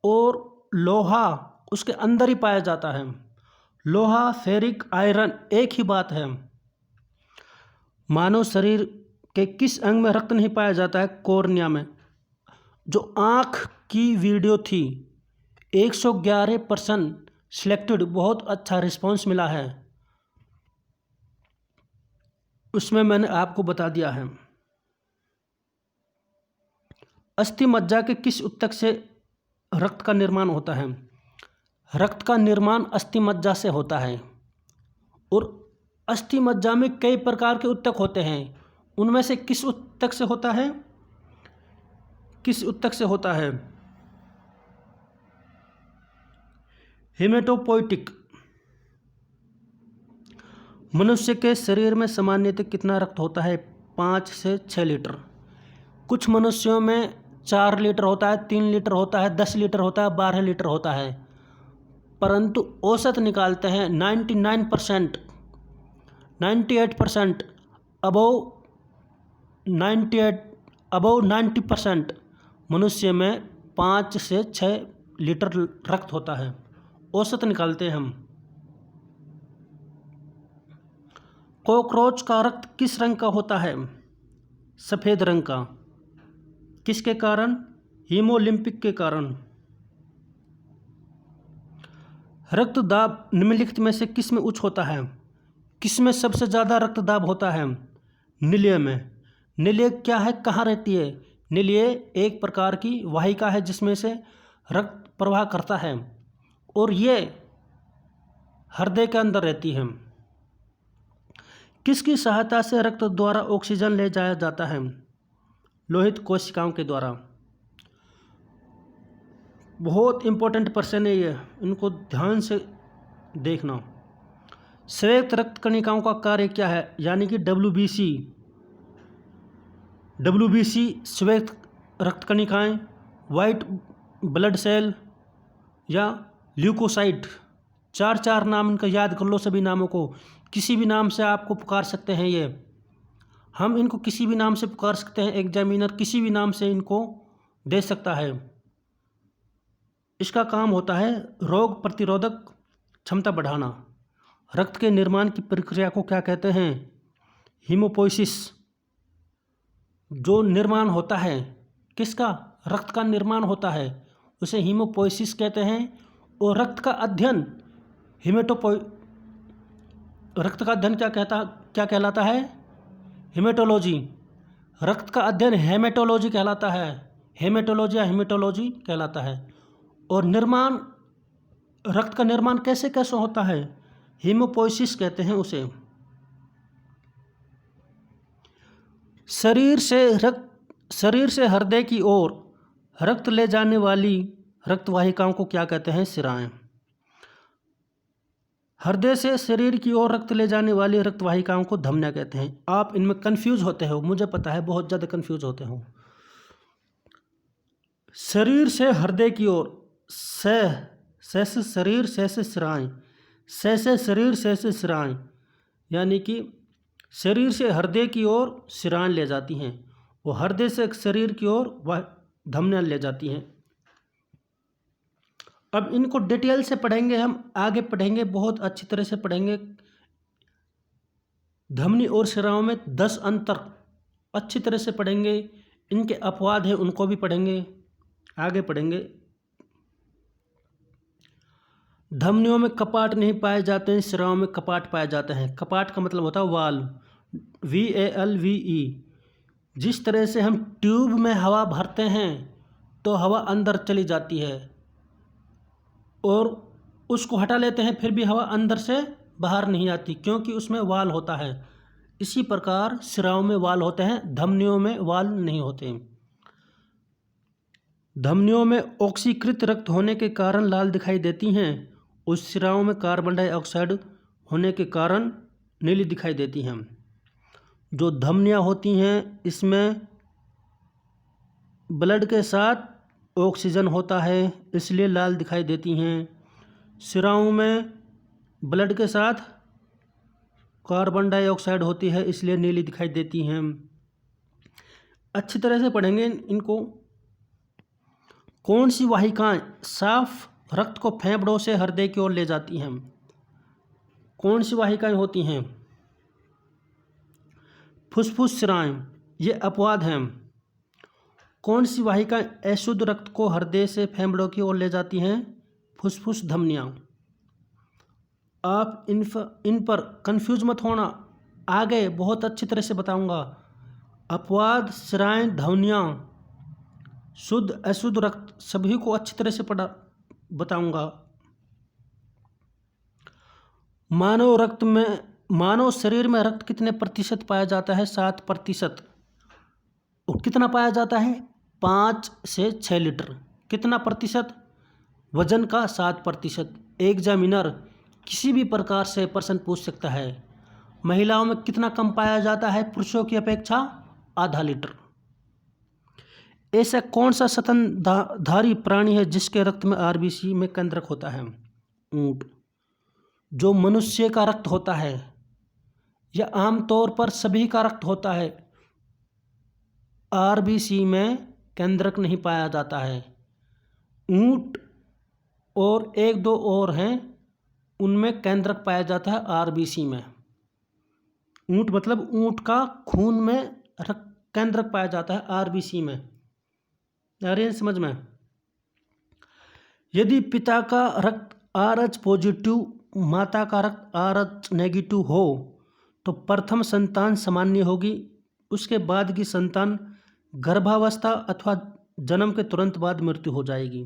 और लोहा उसके अंदर ही पाया जाता है। लोहा, फेरिक, आयरन एक ही बात है। मानव शरीर के किस अंग में रक्त नहीं पाया जाता है? कॉर्निया में। जो आँख की वीडियो थी 111% सिलेक्टेड, बहुत अच्छा रिस्पांस मिला है, उसमें मैंने आपको बता दिया है। अस्थि मज्जा के किस ऊतक से रक्त का निर्माण होता है? रक्त का निर्माण अस्थि मज्जा से होता है। और अस्थि मज्जा में कई प्रकार के ऊतक होते हैं, उनमें से किस ऊतक से होता है? किस ऊतक से होता है? हेमेटोपोइटिक। मनुष्य के शरीर में सामान्यतः कितना रक्त होता है? 5 से 6 लीटर। कुछ मनुष्यों में 4 लीटर होता है, 3 लीटर होता है, 10 लीटर होता है, 12 लीटर होता है। परंतु औसत निकालते हैं 99%, 98%, अबव 90% मनुष्य में 5 से 6 लीटर रक्त होता है। औसत निकालते हैं हम। कॉकरोच का रक्त किस रंग का होता है? सफ़ेद रंग का। किसके कारण? हीमोलिम्पिक के कारण। रक्त दाब निम्नलिखित में से किस में उच्च होता है? किस में सबसे ज़्यादा रक्त दाब होता है? निलय में। निलय क्या है, कहाँ रहती है? निलय एक प्रकार की वाहिका है जिसमें से रक्त प्रवाह करता है, और ये हृदय के अंदर रहती है। किसकी सहायता से रक्त द्वारा ऑक्सीजन ले जाया जाता है? लोहित कोशिकाओं के द्वारा। बहुत इंपॉर्टेंट प्रश्न है ये, इनको ध्यान से देखना। संयुक्त रक्त कणिकाओं का कार्य क्या है? यानी कि WBC संयुक्त रक्त कणिकाएं, वाइट ब्लड सेल या ल्यूकोसाइट, चार नाम इनका याद कर लो। सभी नामों को किसी भी नाम से आपको पुकार सकते हैं। ये हम इनको किसी भी नाम से पुकार सकते हैं। एग्जामिनर किसी भी नाम से इनको दे सकता है। इसका काम होता है रोग प्रतिरोधक क्षमता बढ़ाना। रक्त के निर्माण की प्रक्रिया को क्या कहते हैं? हीमोपोइसिस। जो निर्माण होता है किसका? रक्त का निर्माण होता है, उसे हीमोपोइसिस कहते हैं। और रक्त का अध्ययन रक्त का अध्ययन क्या कहलाता है? हेमेटोलॉजी। रक्त का अध्ययन हेमेटोलॉजी कहलाता है। हेमेटोलॉजी या हेमेटोलॉजी कहलाता है। और निर्माण, रक्त का निर्माण कैसे कैसे होता है? हीमोपोइसिस कहते हैं उसे। शरीर से हृदय की ओर रक्त ले जाने वाली रक्तवाहिकाओं को क्या कहते हैं? शिराएं। हृदय से शरीर की ओर रक्त ले जाने वाली रक्तवाहिकाओं को धमनियां कहते हैं। आप इनमें कंफ्यूज होते हो, मुझे पता है बहुत ज़्यादा कंफ्यूज होते हो। शरीर से हृदय की ओर से शरीर से शिराएं, से शरीर से शिराएं, यानी कि शरीर से हृदय की ओर शिराएं ले जाती हैं और हृदय से शरीर की ओर वह धमनियां ले जाती हैं। अब इनको डिटेल से पढ़ेंगे, हम आगे पढ़ेंगे, बहुत अच्छी तरह से पढ़ेंगे। धमनी और शिराओं में 10 अंतर अच्छी तरह से पढ़ेंगे। इनके अपवाद हैं उनको भी पढ़ेंगे, आगे पढ़ेंगे। धमनियों में कपाट नहीं पाए जाते हैं, शिराओं में कपाट पाए जाते हैं। कपाट का मतलब होता है वाल्व, VALVE। जिस तरह से हम ट्यूब में हवा भरते हैं तो हवा अंदर चली जाती है और उसको हटा लेते हैं, फिर भी हवा अंदर से बाहर नहीं आती क्योंकि उसमें वाल्व होता है। इसी प्रकार शिराओं में वाल्व होते हैं, धमनियों में वाल्व नहीं होते। धमनियों में ऑक्सीकृत रक्त होने के कारण लाल दिखाई देती हैं, उस शिराओं में कार्बन डाइऑक्साइड होने के कारण नीली दिखाई देती हैं। जो धमनियाँ होती हैं इसमें ब्लड के साथ ऑक्सीजन होता है, इसलिए लाल दिखाई देती हैं। शिराओं में ब्लड के साथ कार्बन डाइऑक्साइड होती है, इसलिए नीली दिखाई देती हैं। अच्छी तरह से पढ़ेंगे इनको। कौन सी वाहिकाएं साफ रक्त को फेफड़ों से हृदय की ओर ले जाती हैं? कौन सी वाहिकाएं होती हैं? फुसफुस शिराएं, ये अपवाद हैं। कौन सी वाहिकाएं अशुद्ध रक्त को हृदय से फेफड़ों की ओर ले जाती हैं? फुसफुस धमनियाँ। आप इन पर कंफ्यूज मत होना, आगे बहुत अच्छी तरह से बताऊंगा। अपवाद, शिराएं, धमनियाँ, शुद्ध अशुद्ध रक्त सभी को अच्छी तरह से बताऊंगा। मानव शरीर में रक्त कितने प्रतिशत पाया जाता है? 7%। और कितना पाया जाता है? 5 से 6 लीटर। कितना प्रतिशत? वजन का 7%। एग्जामिनर किसी भी प्रकार से प्रश्न पूछ सकता है। महिलाओं में कितना कम पाया जाता है पुरुषों की अपेक्षा? आधा लीटर। ऐसा कौन सा स्तनधारी प्राणी है जिसके रक्त में RBC में केंद्रक होता है? ऊंट। जो मनुष्य का रक्त होता है या आमतौर पर सभी का रक्त होता है, RBC में केंद्रक नहीं पाया जाता है। ऊंट और 1-2 और हैं, उनमें केंद्रक पाया जाता है RBC में। ऊंट मतलब ऊंट का खून में केंद्रक पाया जाता है RBC में। आ रही है समझ में? यदि पिता का रक्त RH पॉजिटिव, माता का रक्त RH नेगेटिव हो तो प्रथम संतान सामान्य होगी, उसके बाद की संतान गर्भावस्था अथवा जन्म के तुरंत बाद मृत्यु हो जाएगी।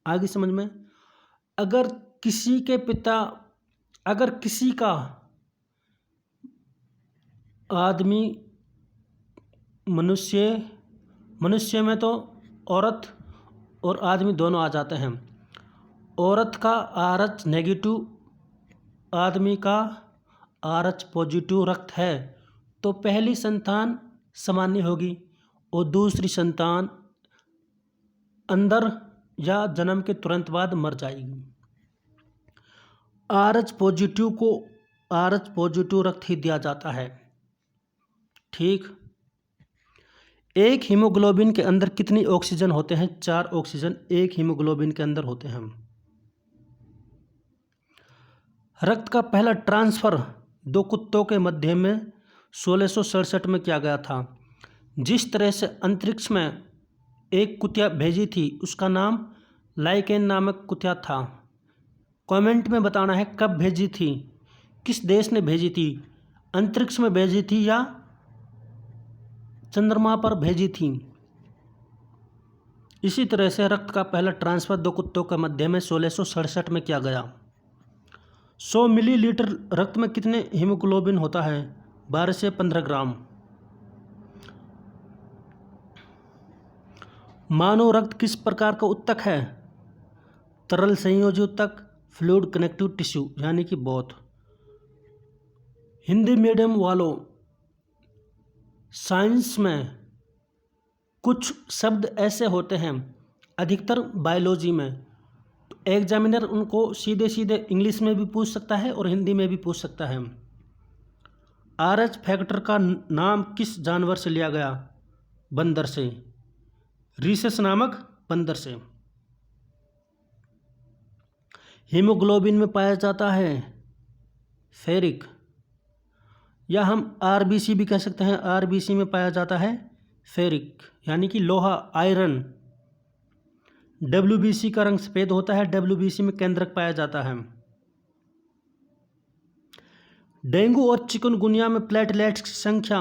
आगे समझ में? अगर किसी के पिता अगर किसी का आदमी मनुष्य में तो औरत और आदमी दोनों आ जाते हैं। औरत का RH नेगेटिव, आदमी का RH पॉजिटिव रक्त है तो पहली संतान सामान्य होगी और दूसरी संतान अंदर या जन्म के तुरंत बाद मर जाएगी। RH पॉजिटिव को RH पॉजिटिव रक्त ही दिया जाता है। ठीक। एक हीमोग्लोबिन के अंदर कितनी ऑक्सीजन होते हैं? 4 ऑक्सीजन एक हीमोग्लोबिन के अंदर होते हैं। रक्त का पहला ट्रांसफर 2 कुत्तों के मध्य में 1667 में किया गया था। जिस तरह से अंतरिक्ष में एक कुतिया भेजी थी उसका नाम लाइकेन नामक कुतिया था। कमेंट में बताना है कब भेजी थी, किस देश ने भेजी थी, अंतरिक्ष में भेजी थी या चंद्रमा पर भेजी थी। इसी तरह से रक्त का पहला ट्रांसफर 2 कुत्तों के मध्य में 1667 में किया गया। 100 मिलीलीटर रक्त में कितने हीमोग्लोबिन होता है? 12 से 15 ग्राम। मानव रक्त किस प्रकार का ऊतक है? तरल संयोजी ऊतक, फ्लूइड कनेक्टिव टिश्यू यानी कि बोथ। हिंदी मीडियम वालों, साइंस में कुछ शब्द ऐसे होते हैं, अधिकतर बायोलॉजी में, तो एग्जामिनर उनको सीधे सीधे इंग्लिश में भी पूछ सकता है और हिंदी में भी पूछ सकता है। RH फैक्टर का नाम किस जानवर से लिया गया? बंदर से, रीसस नामक बंदर से। हीमोग्लोबिन में पाया जाता है फेरिक, या हम RBC भी कह सकते हैं। RBC में पाया जाता है फेरिक यानी कि लोहा, आयरन। WBC का रंग सफ़ेद होता है। WBC में केंद्रक पाया जाता है। डेंगू और चिकनगुनिया में प्लेटलेट्स की संख्या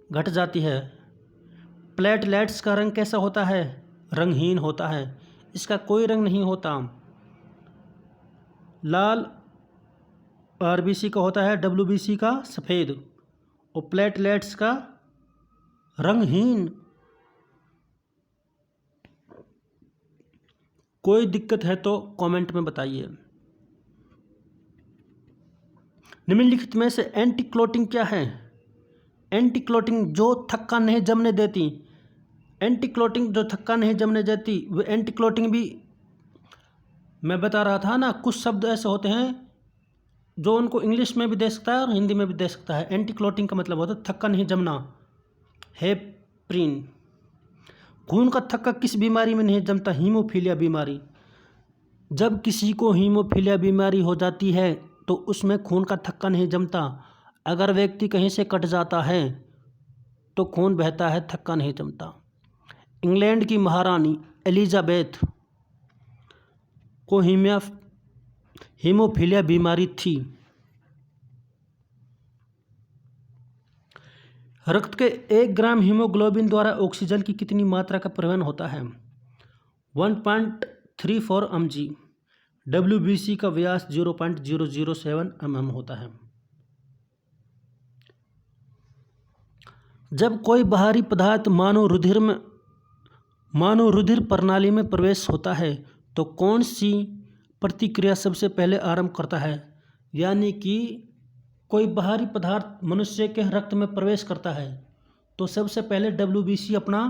घट जाती है। प्लेटलेट्स का रंग कैसा होता है? रंगहीन होता है, इसका कोई रंग नहीं होता। लाल RBC का होता है, WBC का सफ़ेद और प्लेटलेट्स का रंगहीन। कोई दिक्कत है तो कमेंट में बताइए। निम्नलिखित में से एंटीक्लोटिंग क्या है? एंटीक्लोटिंग जो थक्का नहीं जमने देती। एंटीक्लोटिंग जो थक्का नहीं जमने देती वो एंटीक्लोटिंग भी मैं बता रहा था ना, कुछ शब्द ऐसे होते हैं जो उनको इंग्लिश में भी दे सकता है और हिंदी में भी दे सकता है। एंटीक्लोटिंग का मतलब होता है थक्का नहीं जमना। हेपरिन। खून का थक्का किस बीमारी में नहीं जमता? हीमोफीलिया बीमारी। जब किसी को हीमोफीलिया बीमारी हो जाती है तो उसमें खून का थक्का नहीं जमता। अगर व्यक्ति कहीं से कट जाता है तो खून बहता है, थक्का नहीं जमता। इंग्लैंड की महारानी एलिजाबेथ को हीमोफीलिया बीमारी थी। रक्त के 1 ग्राम हीमोग्लोबिन द्वारा ऑक्सीजन की कितनी मात्रा का परिवहन होता है? 1.34 mg। WBC का व्यास 0.007 mm होता है। जब कोई बाहरी पदार्थ मानव रुधिर प्रणाली में प्रवेश होता है तो कौन सी प्रतिक्रिया सबसे पहले आरंभ करता है? यानी कि कोई बाहरी पदार्थ मनुष्य के रक्त में प्रवेश करता है तो सबसे पहले WBC अपना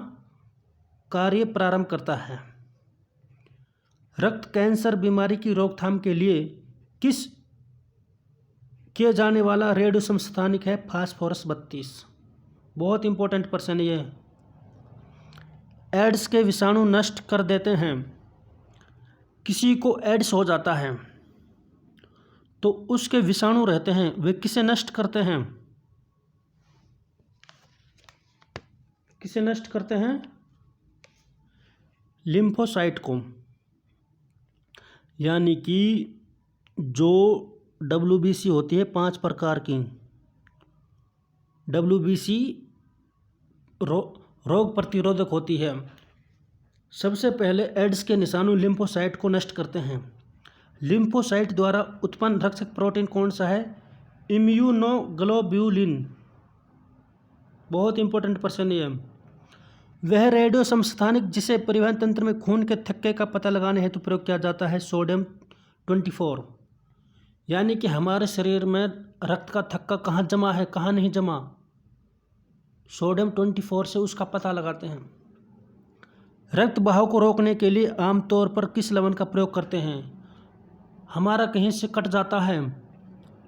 कार्य प्रारंभ करता है। रक्त कैंसर बीमारी की रोकथाम के लिए किए जाने वाला रेडियो समस्थानिक है फास्फोरस 32। बहुत इंपॉर्टेंट प्रश्न ये। एड्स के विषाणु नष्ट कर देते हैं। किसी को एड्स हो जाता है तो उसके विषाणु रहते हैं, वे किसे नष्ट करते हैं? किसे नष्ट करते हैं? लिम्फोसाइट को। यानी कि जो WBC होती है 5 प्रकार की। WBC रोग प्रतिरोधक होती है। सबसे पहले एड्स के निशाणु लिम्फोसाइट को नष्ट करते हैं। लिम्फोसाइट द्वारा उत्पन्न रक्षक प्रोटीन कौन सा है? इम्यूनोग्लोब्यूलिन। बहुत इंपॉर्टेंट प्रश्न ये। वह रेडियो समस्थानिक जिसे परिवहन तंत्र में खून के थक्के का पता लगाने हेतु प्रयोग किया जाता है सोडियम 24। यानी कि हमारे शरीर में रक्त का थक्का कहाँ जमा है, कहाँ नहीं जमा, सोडियम 24 से उसका पता लगाते हैं। रक्त बहाव को रोकने के लिए आमतौर पर किस लवण का प्रयोग करते हैं? हमारा कहीं से कट जाता है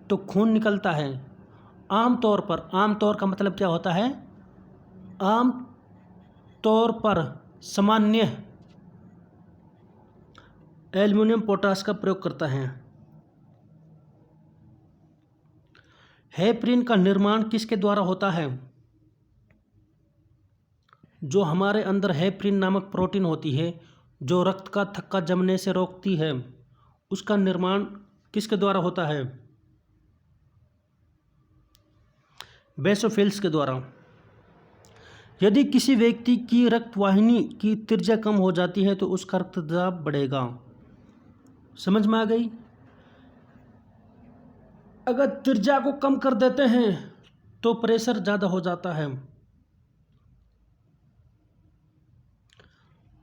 तो खून निकलता है। आमतौर पर, आमतौर का मतलब क्या होता है? आम तौर पर, सामान्य एल्युमिनियम पोटास का प्रयोग करता है। हेपरिन का निर्माण किसके द्वारा होता है? जो हमारे अंदर हेपरिन नामक प्रोटीन होती है जो रक्त का थक्का जमने से रोकती है, उसका निर्माण किसके द्वारा होता है? बेसोफिल्स के द्वारा। यदि किसी व्यक्ति की रक्तवाहिनी की त्रिज्या कम हो जाती है तो उसका रक्तचाप बढ़ेगा। समझ में आ गई? अगर त्रिज्या को कम कर देते हैं तो प्रेशर ज़्यादा हो जाता है।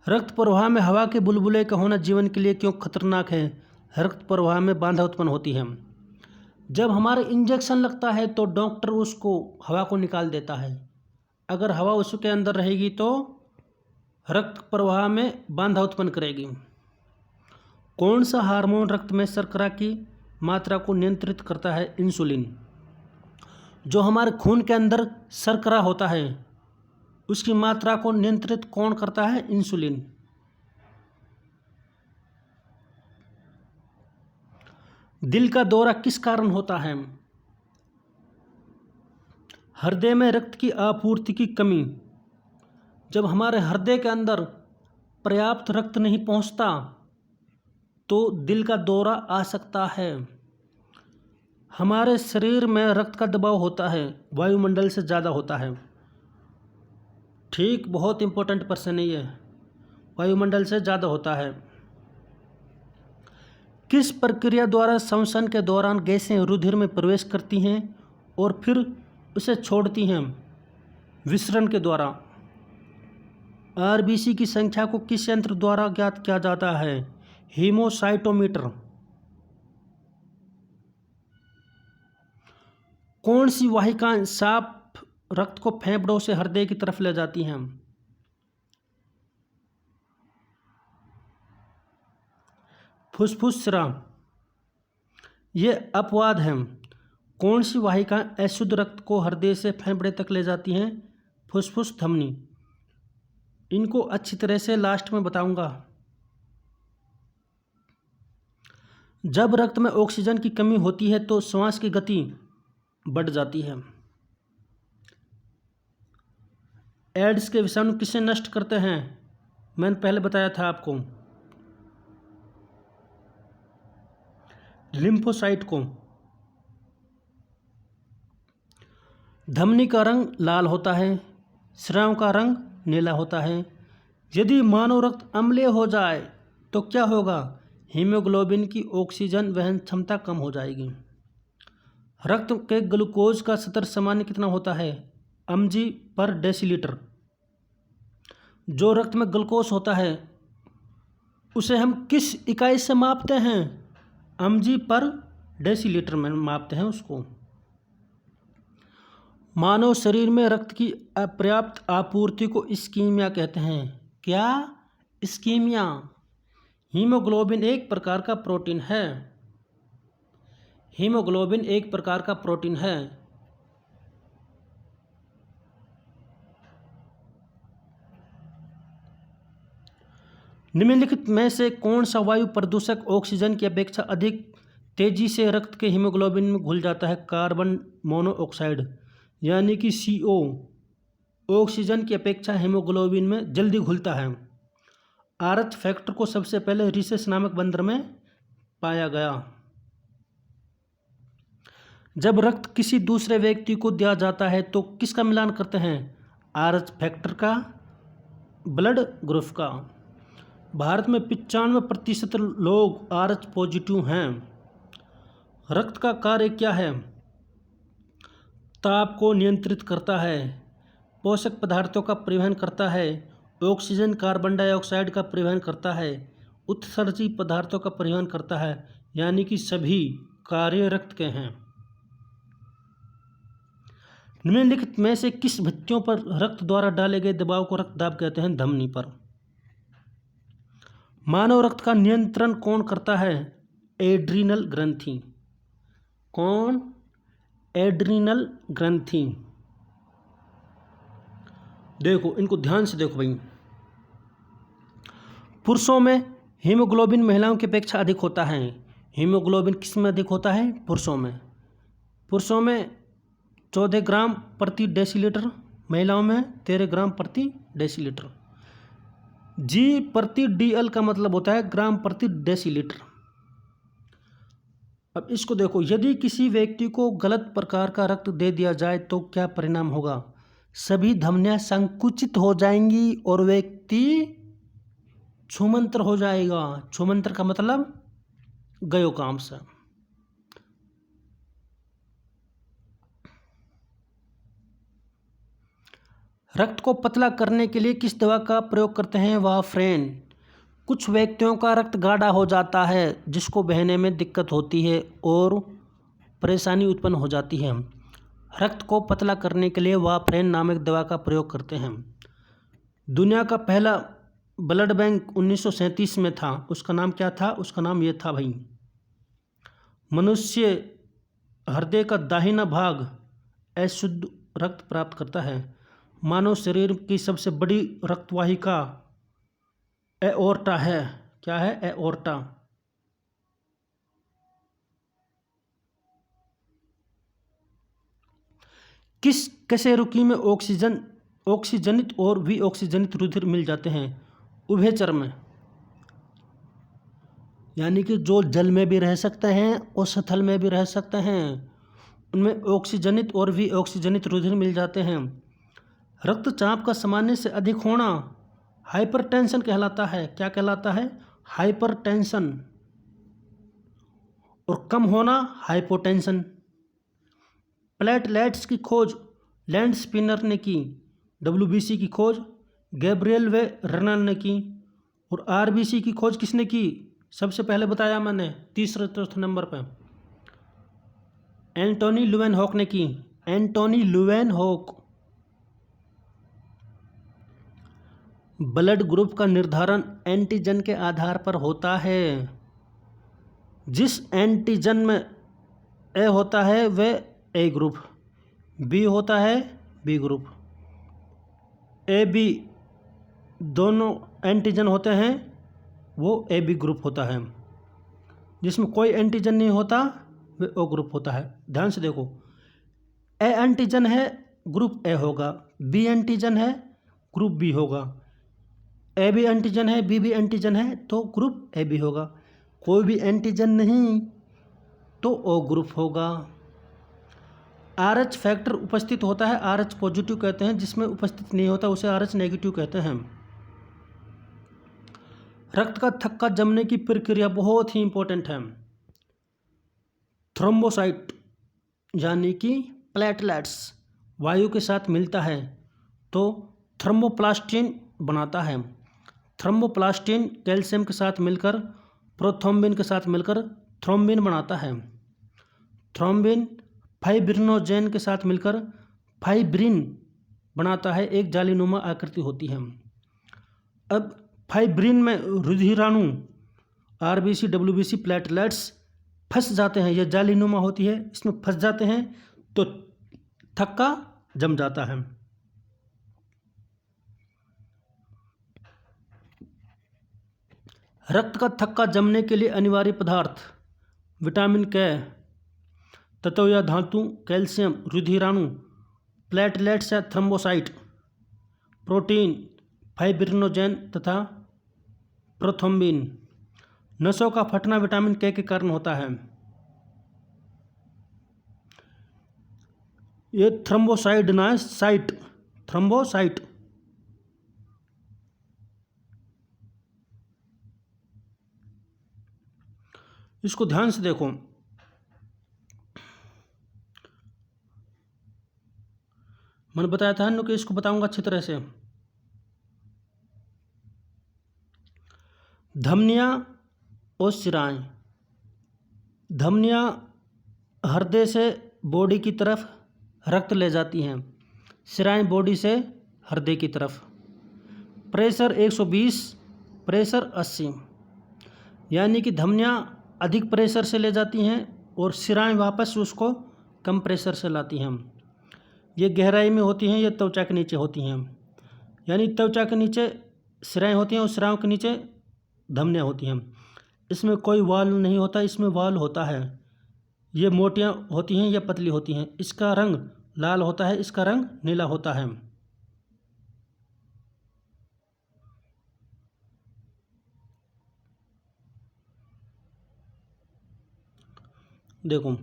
रक्त प्रवाह में हवा के बुलबुले का होना जीवन के लिए क्यों खतरनाक है? रक्त प्रवाह में बाधा उत्पन्न होती है। जब हमारे इंजेक्शन लगता है तो डॉक्टर उसको हवा को निकाल देता है। अगर हवा उसके अंदर रहेगी तो रक्त प्रवाह में बाधा उत्पन्न करेगी। कौन सा हार्मोन रक्त में शर्करा की मात्रा को नियंत्रित करता है? इंसुलिन। जो हमारे खून के अंदर शर्करा होता है उसकी मात्रा को नियंत्रित कौन करता है? इंसुलिन। दिल का दौरा किस कारण होता है? हृदय में रक्त की आपूर्ति की कमी। जब हमारे हृदय के अंदर पर्याप्त रक्त नहीं पहुंचता तो दिल का दौरा आ सकता है। हमारे शरीर में रक्त का दबाव होता है वायुमंडल से ज़्यादा होता है। ठीक, बहुत इंपॉर्टेंट प्रश्न है ये। वायुमंडल से ज़्यादा होता है। किस प्रक्रिया द्वारा श्वसन के दौरान गैसें रुधिर में प्रवेश करती हैं और फिर उसे छोड़ती हैं? विसरण के द्वारा। आरबीसी की संख्या को किस यंत्र द्वारा ज्ञात किया जाता है? हीमोसाइटोमीटर। कौन सी वाहिकाएं साफ रक्त को फेफड़ों से हृदय की तरफ ले जाती हैं? फुफ्फुस स्राव। ये अपवाद हैं। कौन सी वाहिकाएं अशुद्ध रक्त को हृदय से फेफड़े तक ले जाती हैं? फुफ्फुस धमनी। इनको अच्छी तरह से लास्ट में बताऊंगा। जब रक्त में ऑक्सीजन की कमी होती है तो श्वास की गति बढ़ जाती है। एड्स के विषाणु किसे नष्ट करते हैं? मैंने पहले बताया था आपको, लिम्फोसाइट को। धमनी का रंग लाल होता है, स्राव का रंग नीला होता है। यदि मानव रक्त अम्लीय हो जाए तो क्या होगा? हीमोग्लोबिन की ऑक्सीजन वहन क्षमता कम हो जाएगी। रक्त के ग्लूकोज का स्तर सामान्य कितना होता है? mg/डेसीलीटर। जो रक्त में ग्लूकोज होता है उसे हम किस इकाई से मापते हैं? mg/डेसीलीटर में मापते हैं उसको। मानव शरीर में रक्त की अपर्याप्त आपूर्ति को इस्कीमिया कहते हैं। क्या? इस्कीमिया। हीमोग्लोबिन एक प्रकार का प्रोटीन है। हीमोग्लोबिन एक प्रकार का प्रोटीन है। निम्नलिखित में से कौन सा वायु प्रदूषक ऑक्सीजन की अपेक्षा अधिक तेजी से रक्त के हीमोग्लोबिन में घुल जाता है? कार्बन मोनोऑक्साइड यानी कि CO ऑक्सीजन की अपेक्षा हीमोग्लोबिन में जल्दी घुलता है। आरएच फैक्टर को सबसे पहले रीसेस नामक बंदर में पाया गया। जब रक्त किसी दूसरे व्यक्ति को दिया जाता है तो किसका मिलान करते हैं? आरएच फैक्टर का, ब्लड ग्रुप का। भारत में 95% लोग RH पॉजिटिव हैं। रक्त का कार्य क्या है? ताप को नियंत्रित करता है, पोषक पदार्थों का परिवहन करता है, ऑक्सीजन कार्बन डाइऑक्साइड का परिवहन करता है, उत्सर्जी पदार्थों का परिवहन करता है, यानी कि सभी कार्य रक्त के हैं। निम्नलिखित में से किस भित्तियों पर रक्त द्वारा डाले गए दबाव को रक्तदाब कहते हैं? धमनी पर। मानव रक्त का नियंत्रण कौन करता है? एड्रीनल ग्रंथि। कौन? एड्रीनल ग्रंथि। देखो, इनको ध्यान से देखो भाई। पुरुषों में हीमोग्लोबिन महिलाओं की अपेक्षा अधिक होता है। हीमोग्लोबिन किस में अधिक होता है? पुरुषों में। पुरुषों में 14 ग्राम प्रति डेसीलीटर, महिलाओं में 13 ग्राम प्रति डेसीलीटर। जी प्रति DL का मतलब होता है ग्राम प्रति डेसीलीटर। अब इसको देखो, यदि किसी व्यक्ति को गलत प्रकार का रक्त दे दिया जाए तो क्या परिणाम होगा? सभी धमनियां संकुचित हो जाएंगी और व्यक्ति छूमंतर हो जाएगा। छूमंतर का मतलब गयो काम से। रक्त को पतला करने के लिए किस दवा का प्रयोग करते हैं? वाफरेन। कुछ व्यक्तियों का रक्त गाढ़ा हो जाता है जिसको बहने में दिक्कत होती है और परेशानी उत्पन्न हो जाती है। रक्त को पतला करने के लिए वाफरेन नामक दवा का प्रयोग करते हैं। दुनिया का पहला ब्लड बैंक 1937 में था। उसका नाम क्या था? उसका नाम ये था भाई। मनुष्य हृदय का दाहिना भाग अशुद्ध रक्त प्राप्त करता है। मानव शरीर की सबसे बड़ी रक्तवाहिका एओर्टा है। क्या है? एओर्टा। किस कशेरुकी में ऑक्सीजनित और विऑक्सीजनित रुधिर मिल जाते हैं? उभयचर में, यानी कि जो जल में भी रह सकते हैं और स्थल में भी रह सकते हैं, उनमें ऑक्सीजनित और विऑक्सीजनित रुधिर मिल जाते हैं। रक्तचाप का सामान्य से अधिक होना हाइपरटेंशन कहलाता है। क्या कहलाता है? हाइपरटेंशन। और कम होना हाइपोटेंशन। प्लेटलेट्स की खोज लैंड स्पिनर ने की। WBC की खोज गैब्रियल व रनर ने की। और RBC की खोज किसने की? सबसे पहले बताया मैंने, तीसरे चौथे नंबर पर एंटोनी लुवेनहॉक ने की। एंटोनी लुवेनहॉक। ब्लड ग्रुप का निर्धारण एंटीजन के आधार पर होता है। जिस एंटीजन में ए होता है वह A ग्रुप, B होता है B ग्रुप। AB दोनों एंटीजन होते हैं वो AB ग्रुप होता है। जिसमें कोई एंटीजन नहीं होता वह O ग्रुप होता है। ध्यान से देखो, A एंटीजन है ग्रुप A होगा, B एंटीजन है ग्रुप B होगा, AB एंटीजन है BB एंटीजन है तो ग्रुप AB होगा। कोई भी एंटीजन नहीं तो O ग्रुप होगा। RH फैक्टर उपस्थित होता है, RH पॉजिटिव कहते हैं। जिसमें उपस्थित नहीं होता उसे RH नेगेटिव कहते हैं। रक्त का थक्का जमने की प्रक्रिया बहुत ही इंपॉर्टेंट है। थ्रोम्बोसाइट यानी कि प्लेटलेट्स वायु के साथ मिलता है तो थ्रोम्बोप्लास्टिन बनाता है। थ्रोम्बोप्लास्टिन कैल्शियम के साथ मिलकर प्रोथ्रोम्बिन के साथ मिलकर थ्रोम्बिन बनाता है। थ्रोम्बिन फाइब्रिनोजेन के साथ मिलकर फाइब्रिन बनाता है। एक जालीनुमा आकृति होती है। अब फाइब्रिन में रुधिराणु RBC WBC प्लेटलेट्स फंस जाते हैं। यह जालीनुमा होती है, इसमें फंस जाते हैं तो थक्का जम जाता है। रक्त का थक्का जमने के लिए अनिवार्य पदार्थ विटामिन K, तत्व या धातु, कैल्शियम, रुधिराणु, प्लेटलेट्स या थ्रोम्बोसाइट, प्रोटीन, फाइब्रिनोजेन तथा प्रोथ्रोम्बिन। नसों का फटना विटामिन K के कारण होता है। ये थ्रोम्बोसाइट इसको ध्यान से देखो। मैंने बताया था कि इसको बताऊंगा अच्छी तरह से। धमनियाँ और शिराएँ। धमनियाँ हृदय से बॉडी की तरफ रक्त ले जाती हैं, शिराएँ बॉडी से हृदय की तरफ। प्रेशर 120, प्रेशर 80, यानी कि धमनियाँ अधिक प्रेशर से ले जाती हैं और शिराएँ वापस उसको कम प्रेशर से लाती हैं। ये गहराई में होती हैं, ये त्वचा के नीचे होती हैं, यानी त्वचा के नीचे शिराएँ होती हैं और शिराओं के नीचे धमनियाँ होती हैं। इसमें कोई वाल नहीं होता, इसमें वाल होता है। ये मोटियाँ होती हैं या पतली होती हैं। इसका रंग लाल होता है, इसका रंग नीला होता है। देखो,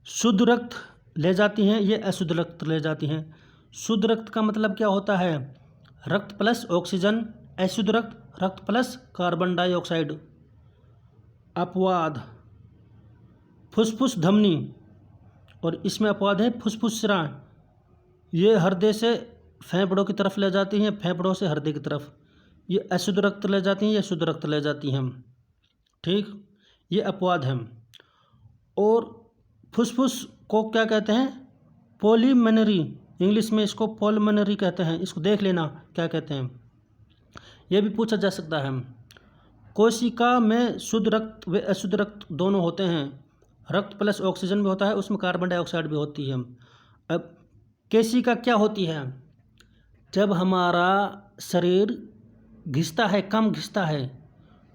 शुद्ध रक्त ले जाती हैं, ये अशुद्ध रक्त ले जाती हैं। शुद्ध रक्त का मतलब क्या होता है? रक्त प्लस ऑक्सीजन। अशुद्ध रक्त, रक्त प्लस कार्बन डाइऑक्साइड। अपवाद फुसफुस धमनी, और इसमें अपवाद है फुसफुस शिराएँ। ये हृदय से फेफड़ों की तरफ ले जाती हैं, फेफड़ों से हृदय की तरफ। ये अशुद्ध रक्त ले जाती हैं, ये शुद्ध रक्त ले जाती हैं। ठीक, ये अपवाद हैं। और फुसफुस को क्या कहते हैं? पॉलीमनरी, इंग्लिश में इसको पॉलीमनरी कहते हैं। इसको देख लेना क्या कहते हैं, यह भी पूछा जा सकता है। कोशिका में शुद्ध रक्त व अशुद्ध रक्त दोनों होते हैं। रक्त प्लस ऑक्सीजन भी होता है, उसमें कार्बन डाइऑक्साइड भी होती है। अब केशिका क्या होती है? जब हमारा शरीर घिसता है, कम घिसता है,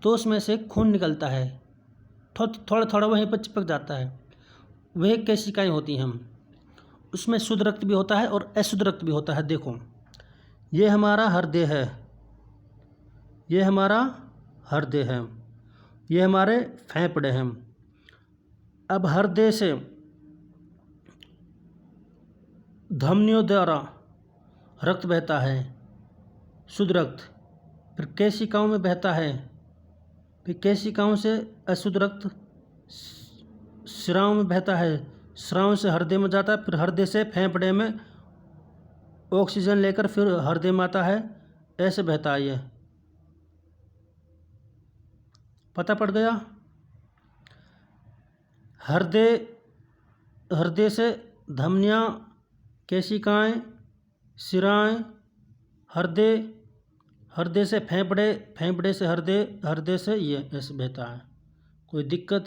तो उसमें से खून निकलता है, थोड़ा थोड़ा वहीं पर चिपक जाता है, वह केशिकाएँ होती हैं। उसमें शुद्ध रक्त भी होता है और अशुद्ध रक्त भी होता है। देखो, ये हमारा हृदय है, ये हमारा हृदय है, ये हमारे फेफड़े हैं। अब हृदय से धमनियों द्वारा रक्त बहता है, शुद्ध रक्त, फिर केशिकाओं में बहता है, फिर केशिकाओं से अशुद्ध रक्त शिराओं में बहता है, शिराओं से हृदय में जाता है, फिर हृदय से फेफड़े में ऑक्सीजन लेकर फिर हृदय में आता है। ऐसे बहता है। ये पता पड़ गया? हृदय से धमनियाँ, केशिकाएँ, शिराएँ, हृदय से फेफड़े, फेफड़े से हृदय, हृदय से ये ऐसे बहता है। कोई दिक्कत?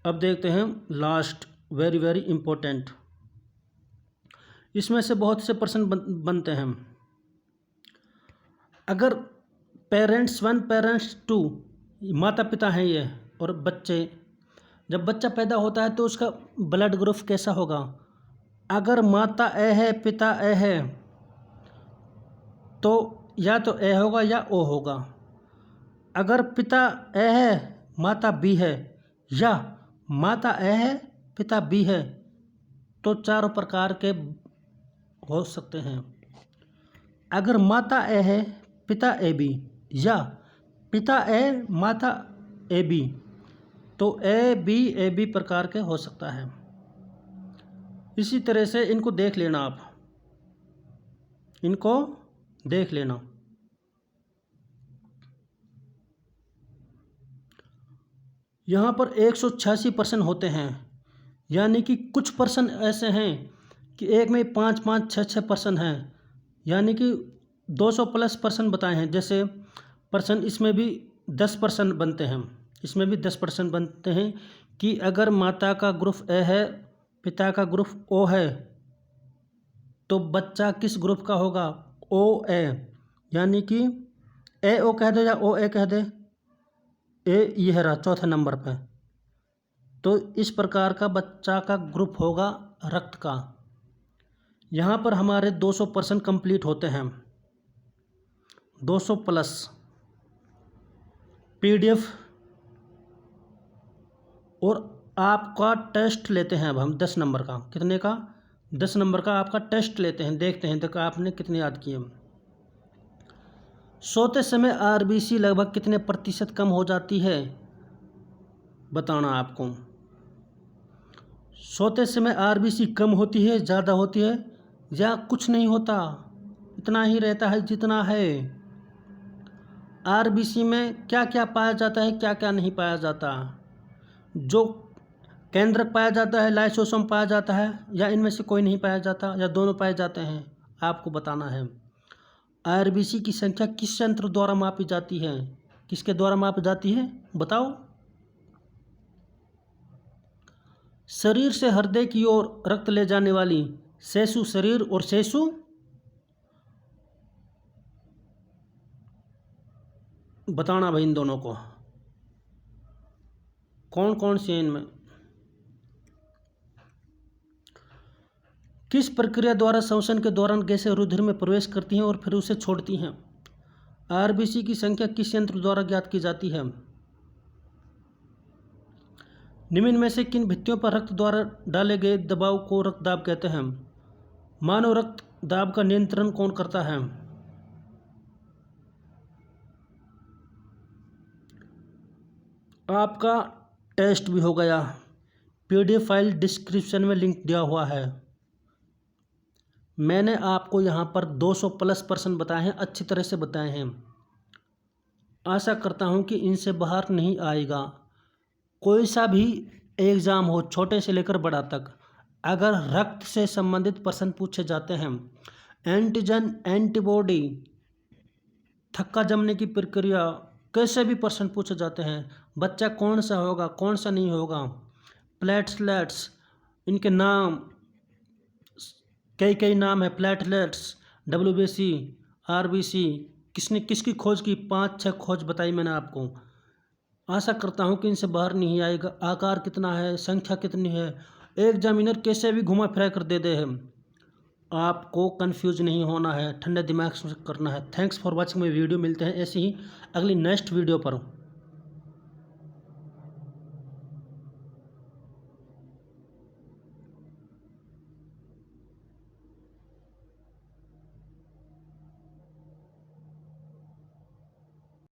अब देखते हैं लास्ट, वेरी वेरी इम्पोर्टेंट। इसमें से बहुत से प्रश्न बनते हैं। अगर पेरेंट्स 1, पेरेंट्स 2, माता पिता हैं ये, और बच्चे, जब बच्चा पैदा होता है तो उसका ब्लड ग्रुप कैसा होगा? अगर माता ए है, पिता ए है, तो या तो ए होगा या ओ होगा। अगर पिता ए है, माता बी है, या माता ए है, पिता बी है, तो चारों प्रकार के हो सकते हैं। अगर माता ए है, पिता ए बी, या पिता ए, माता ए बी, तो ए बी प्रकार के हो सकता है। इसी तरह से इनको देख लेना, आप इनको देख लेना। यहाँ पर 186% होते हैं, यानी कि कुछ पर्सन ऐसे हैं कि एक में 5-5, 6-6% हैं, यानी कि 200 प्लस पर्सन बताए हैं। जैसे पर्सन इसमें भी 10% बनते हैं, इसमें भी 10% बनते हैं कि अगर माता का ग्रुप ए है, पिता का ग्रुप ओ है, तो बच्चा किस ग्रुप का होगा? ओ ए, यानी कि ए ओ कह दे या ओ ए कह दे, ए ये है रहा चौथे नंबर पे। तो इस प्रकार का बच्चा का ग्रुप होगा रक्त का। यहाँ पर हमारे 200% कंप्लीट होते हैं, 200 प्लस। PDF और आपका टेस्ट लेते हैं अब हम 10 नंबर का। कितने का? 10 नंबर का आपका टेस्ट लेते हैं, देखते हैं तक आपने कितने याद किए। सोते समय आरबीसी लगभग कितने प्रतिशत कम हो जाती है, बताना आपको। सोते समय आरबीसी कम होती है, ज़्यादा होती है या कुछ नहीं होता, इतना ही रहता है जितना है। आरबीसी में क्या क्या पाया जाता है, क्या क्या नहीं पाया जाता। जो केंद्रक पाया जाता है, लाइसोसोम पाया जाता है, या इनमें से कोई नहीं पाया जाता, या दोनों पाए जाते हैं, आपको बताना है। आरबीसी की संख्या किस यंत्र द्वारा मापी जाती है, किसके द्वारा मापी जाती है, बताओ। शरीर से हृदय की ओर रक्त ले जाने वाली सेसु शरीर और सेसु बताना भाई, इन दोनों को कौन कौन से इनमें किस प्रक्रिया द्वारा श्वसन के दौरान गैसें रुधिर में प्रवेश करती हैं और फिर उसे छोड़ती हैं। आरबीसी की संख्या किस यंत्र द्वारा ज्ञात की जाती है। निम्न में से किन भित्तियों पर रक्त द्वारा डाले गए दबाव को रक्तदाब कहते हैं। मानव रक्त दाब का नियंत्रण कौन करता है। आपका टेस्ट भी हो गया, पीडीएफ फाइल डिस्क्रिप्शन में लिंक दिया हुआ है। मैंने आपको यहाँ पर 200 प्लस प्रश्न बताए हैं, अच्छी तरह से बताए हैं। आशा करता हूँ कि इनसे बाहर नहीं आएगा। कोई सा भी एग्ज़ाम हो, छोटे से लेकर बड़ा तक, अगर रक्त से संबंधित प्रश्न पूछे जाते हैं, एंटीजन एंटीबॉडी, थक्का जमने की प्रक्रिया, कैसे भी प्रश्न पूछे जाते हैं, बच्चा कौन सा होगा कौन सा नहीं होगा, प्लेटलेट्स, इनके नाम कई नाम है, प्लेटलेट्स, डब्ल्यूबीसी, आरबीसी, किसने किसकी खोज की, 5-6 खोज बताई मैंने आपको। आशा करता हूँ कि इनसे बाहर नहीं आएगा। आकार कितना है, संख्या कितनी है, एग्जामिनर कैसे भी घुमा फिरा कर दे दे है, आपको कंफ्यूज नहीं होना है, ठंडे दिमाग से करना है। Thanks for watching my video. मिलते हैं ऐसे ही अगली नेक्स्ट वीडियो पर।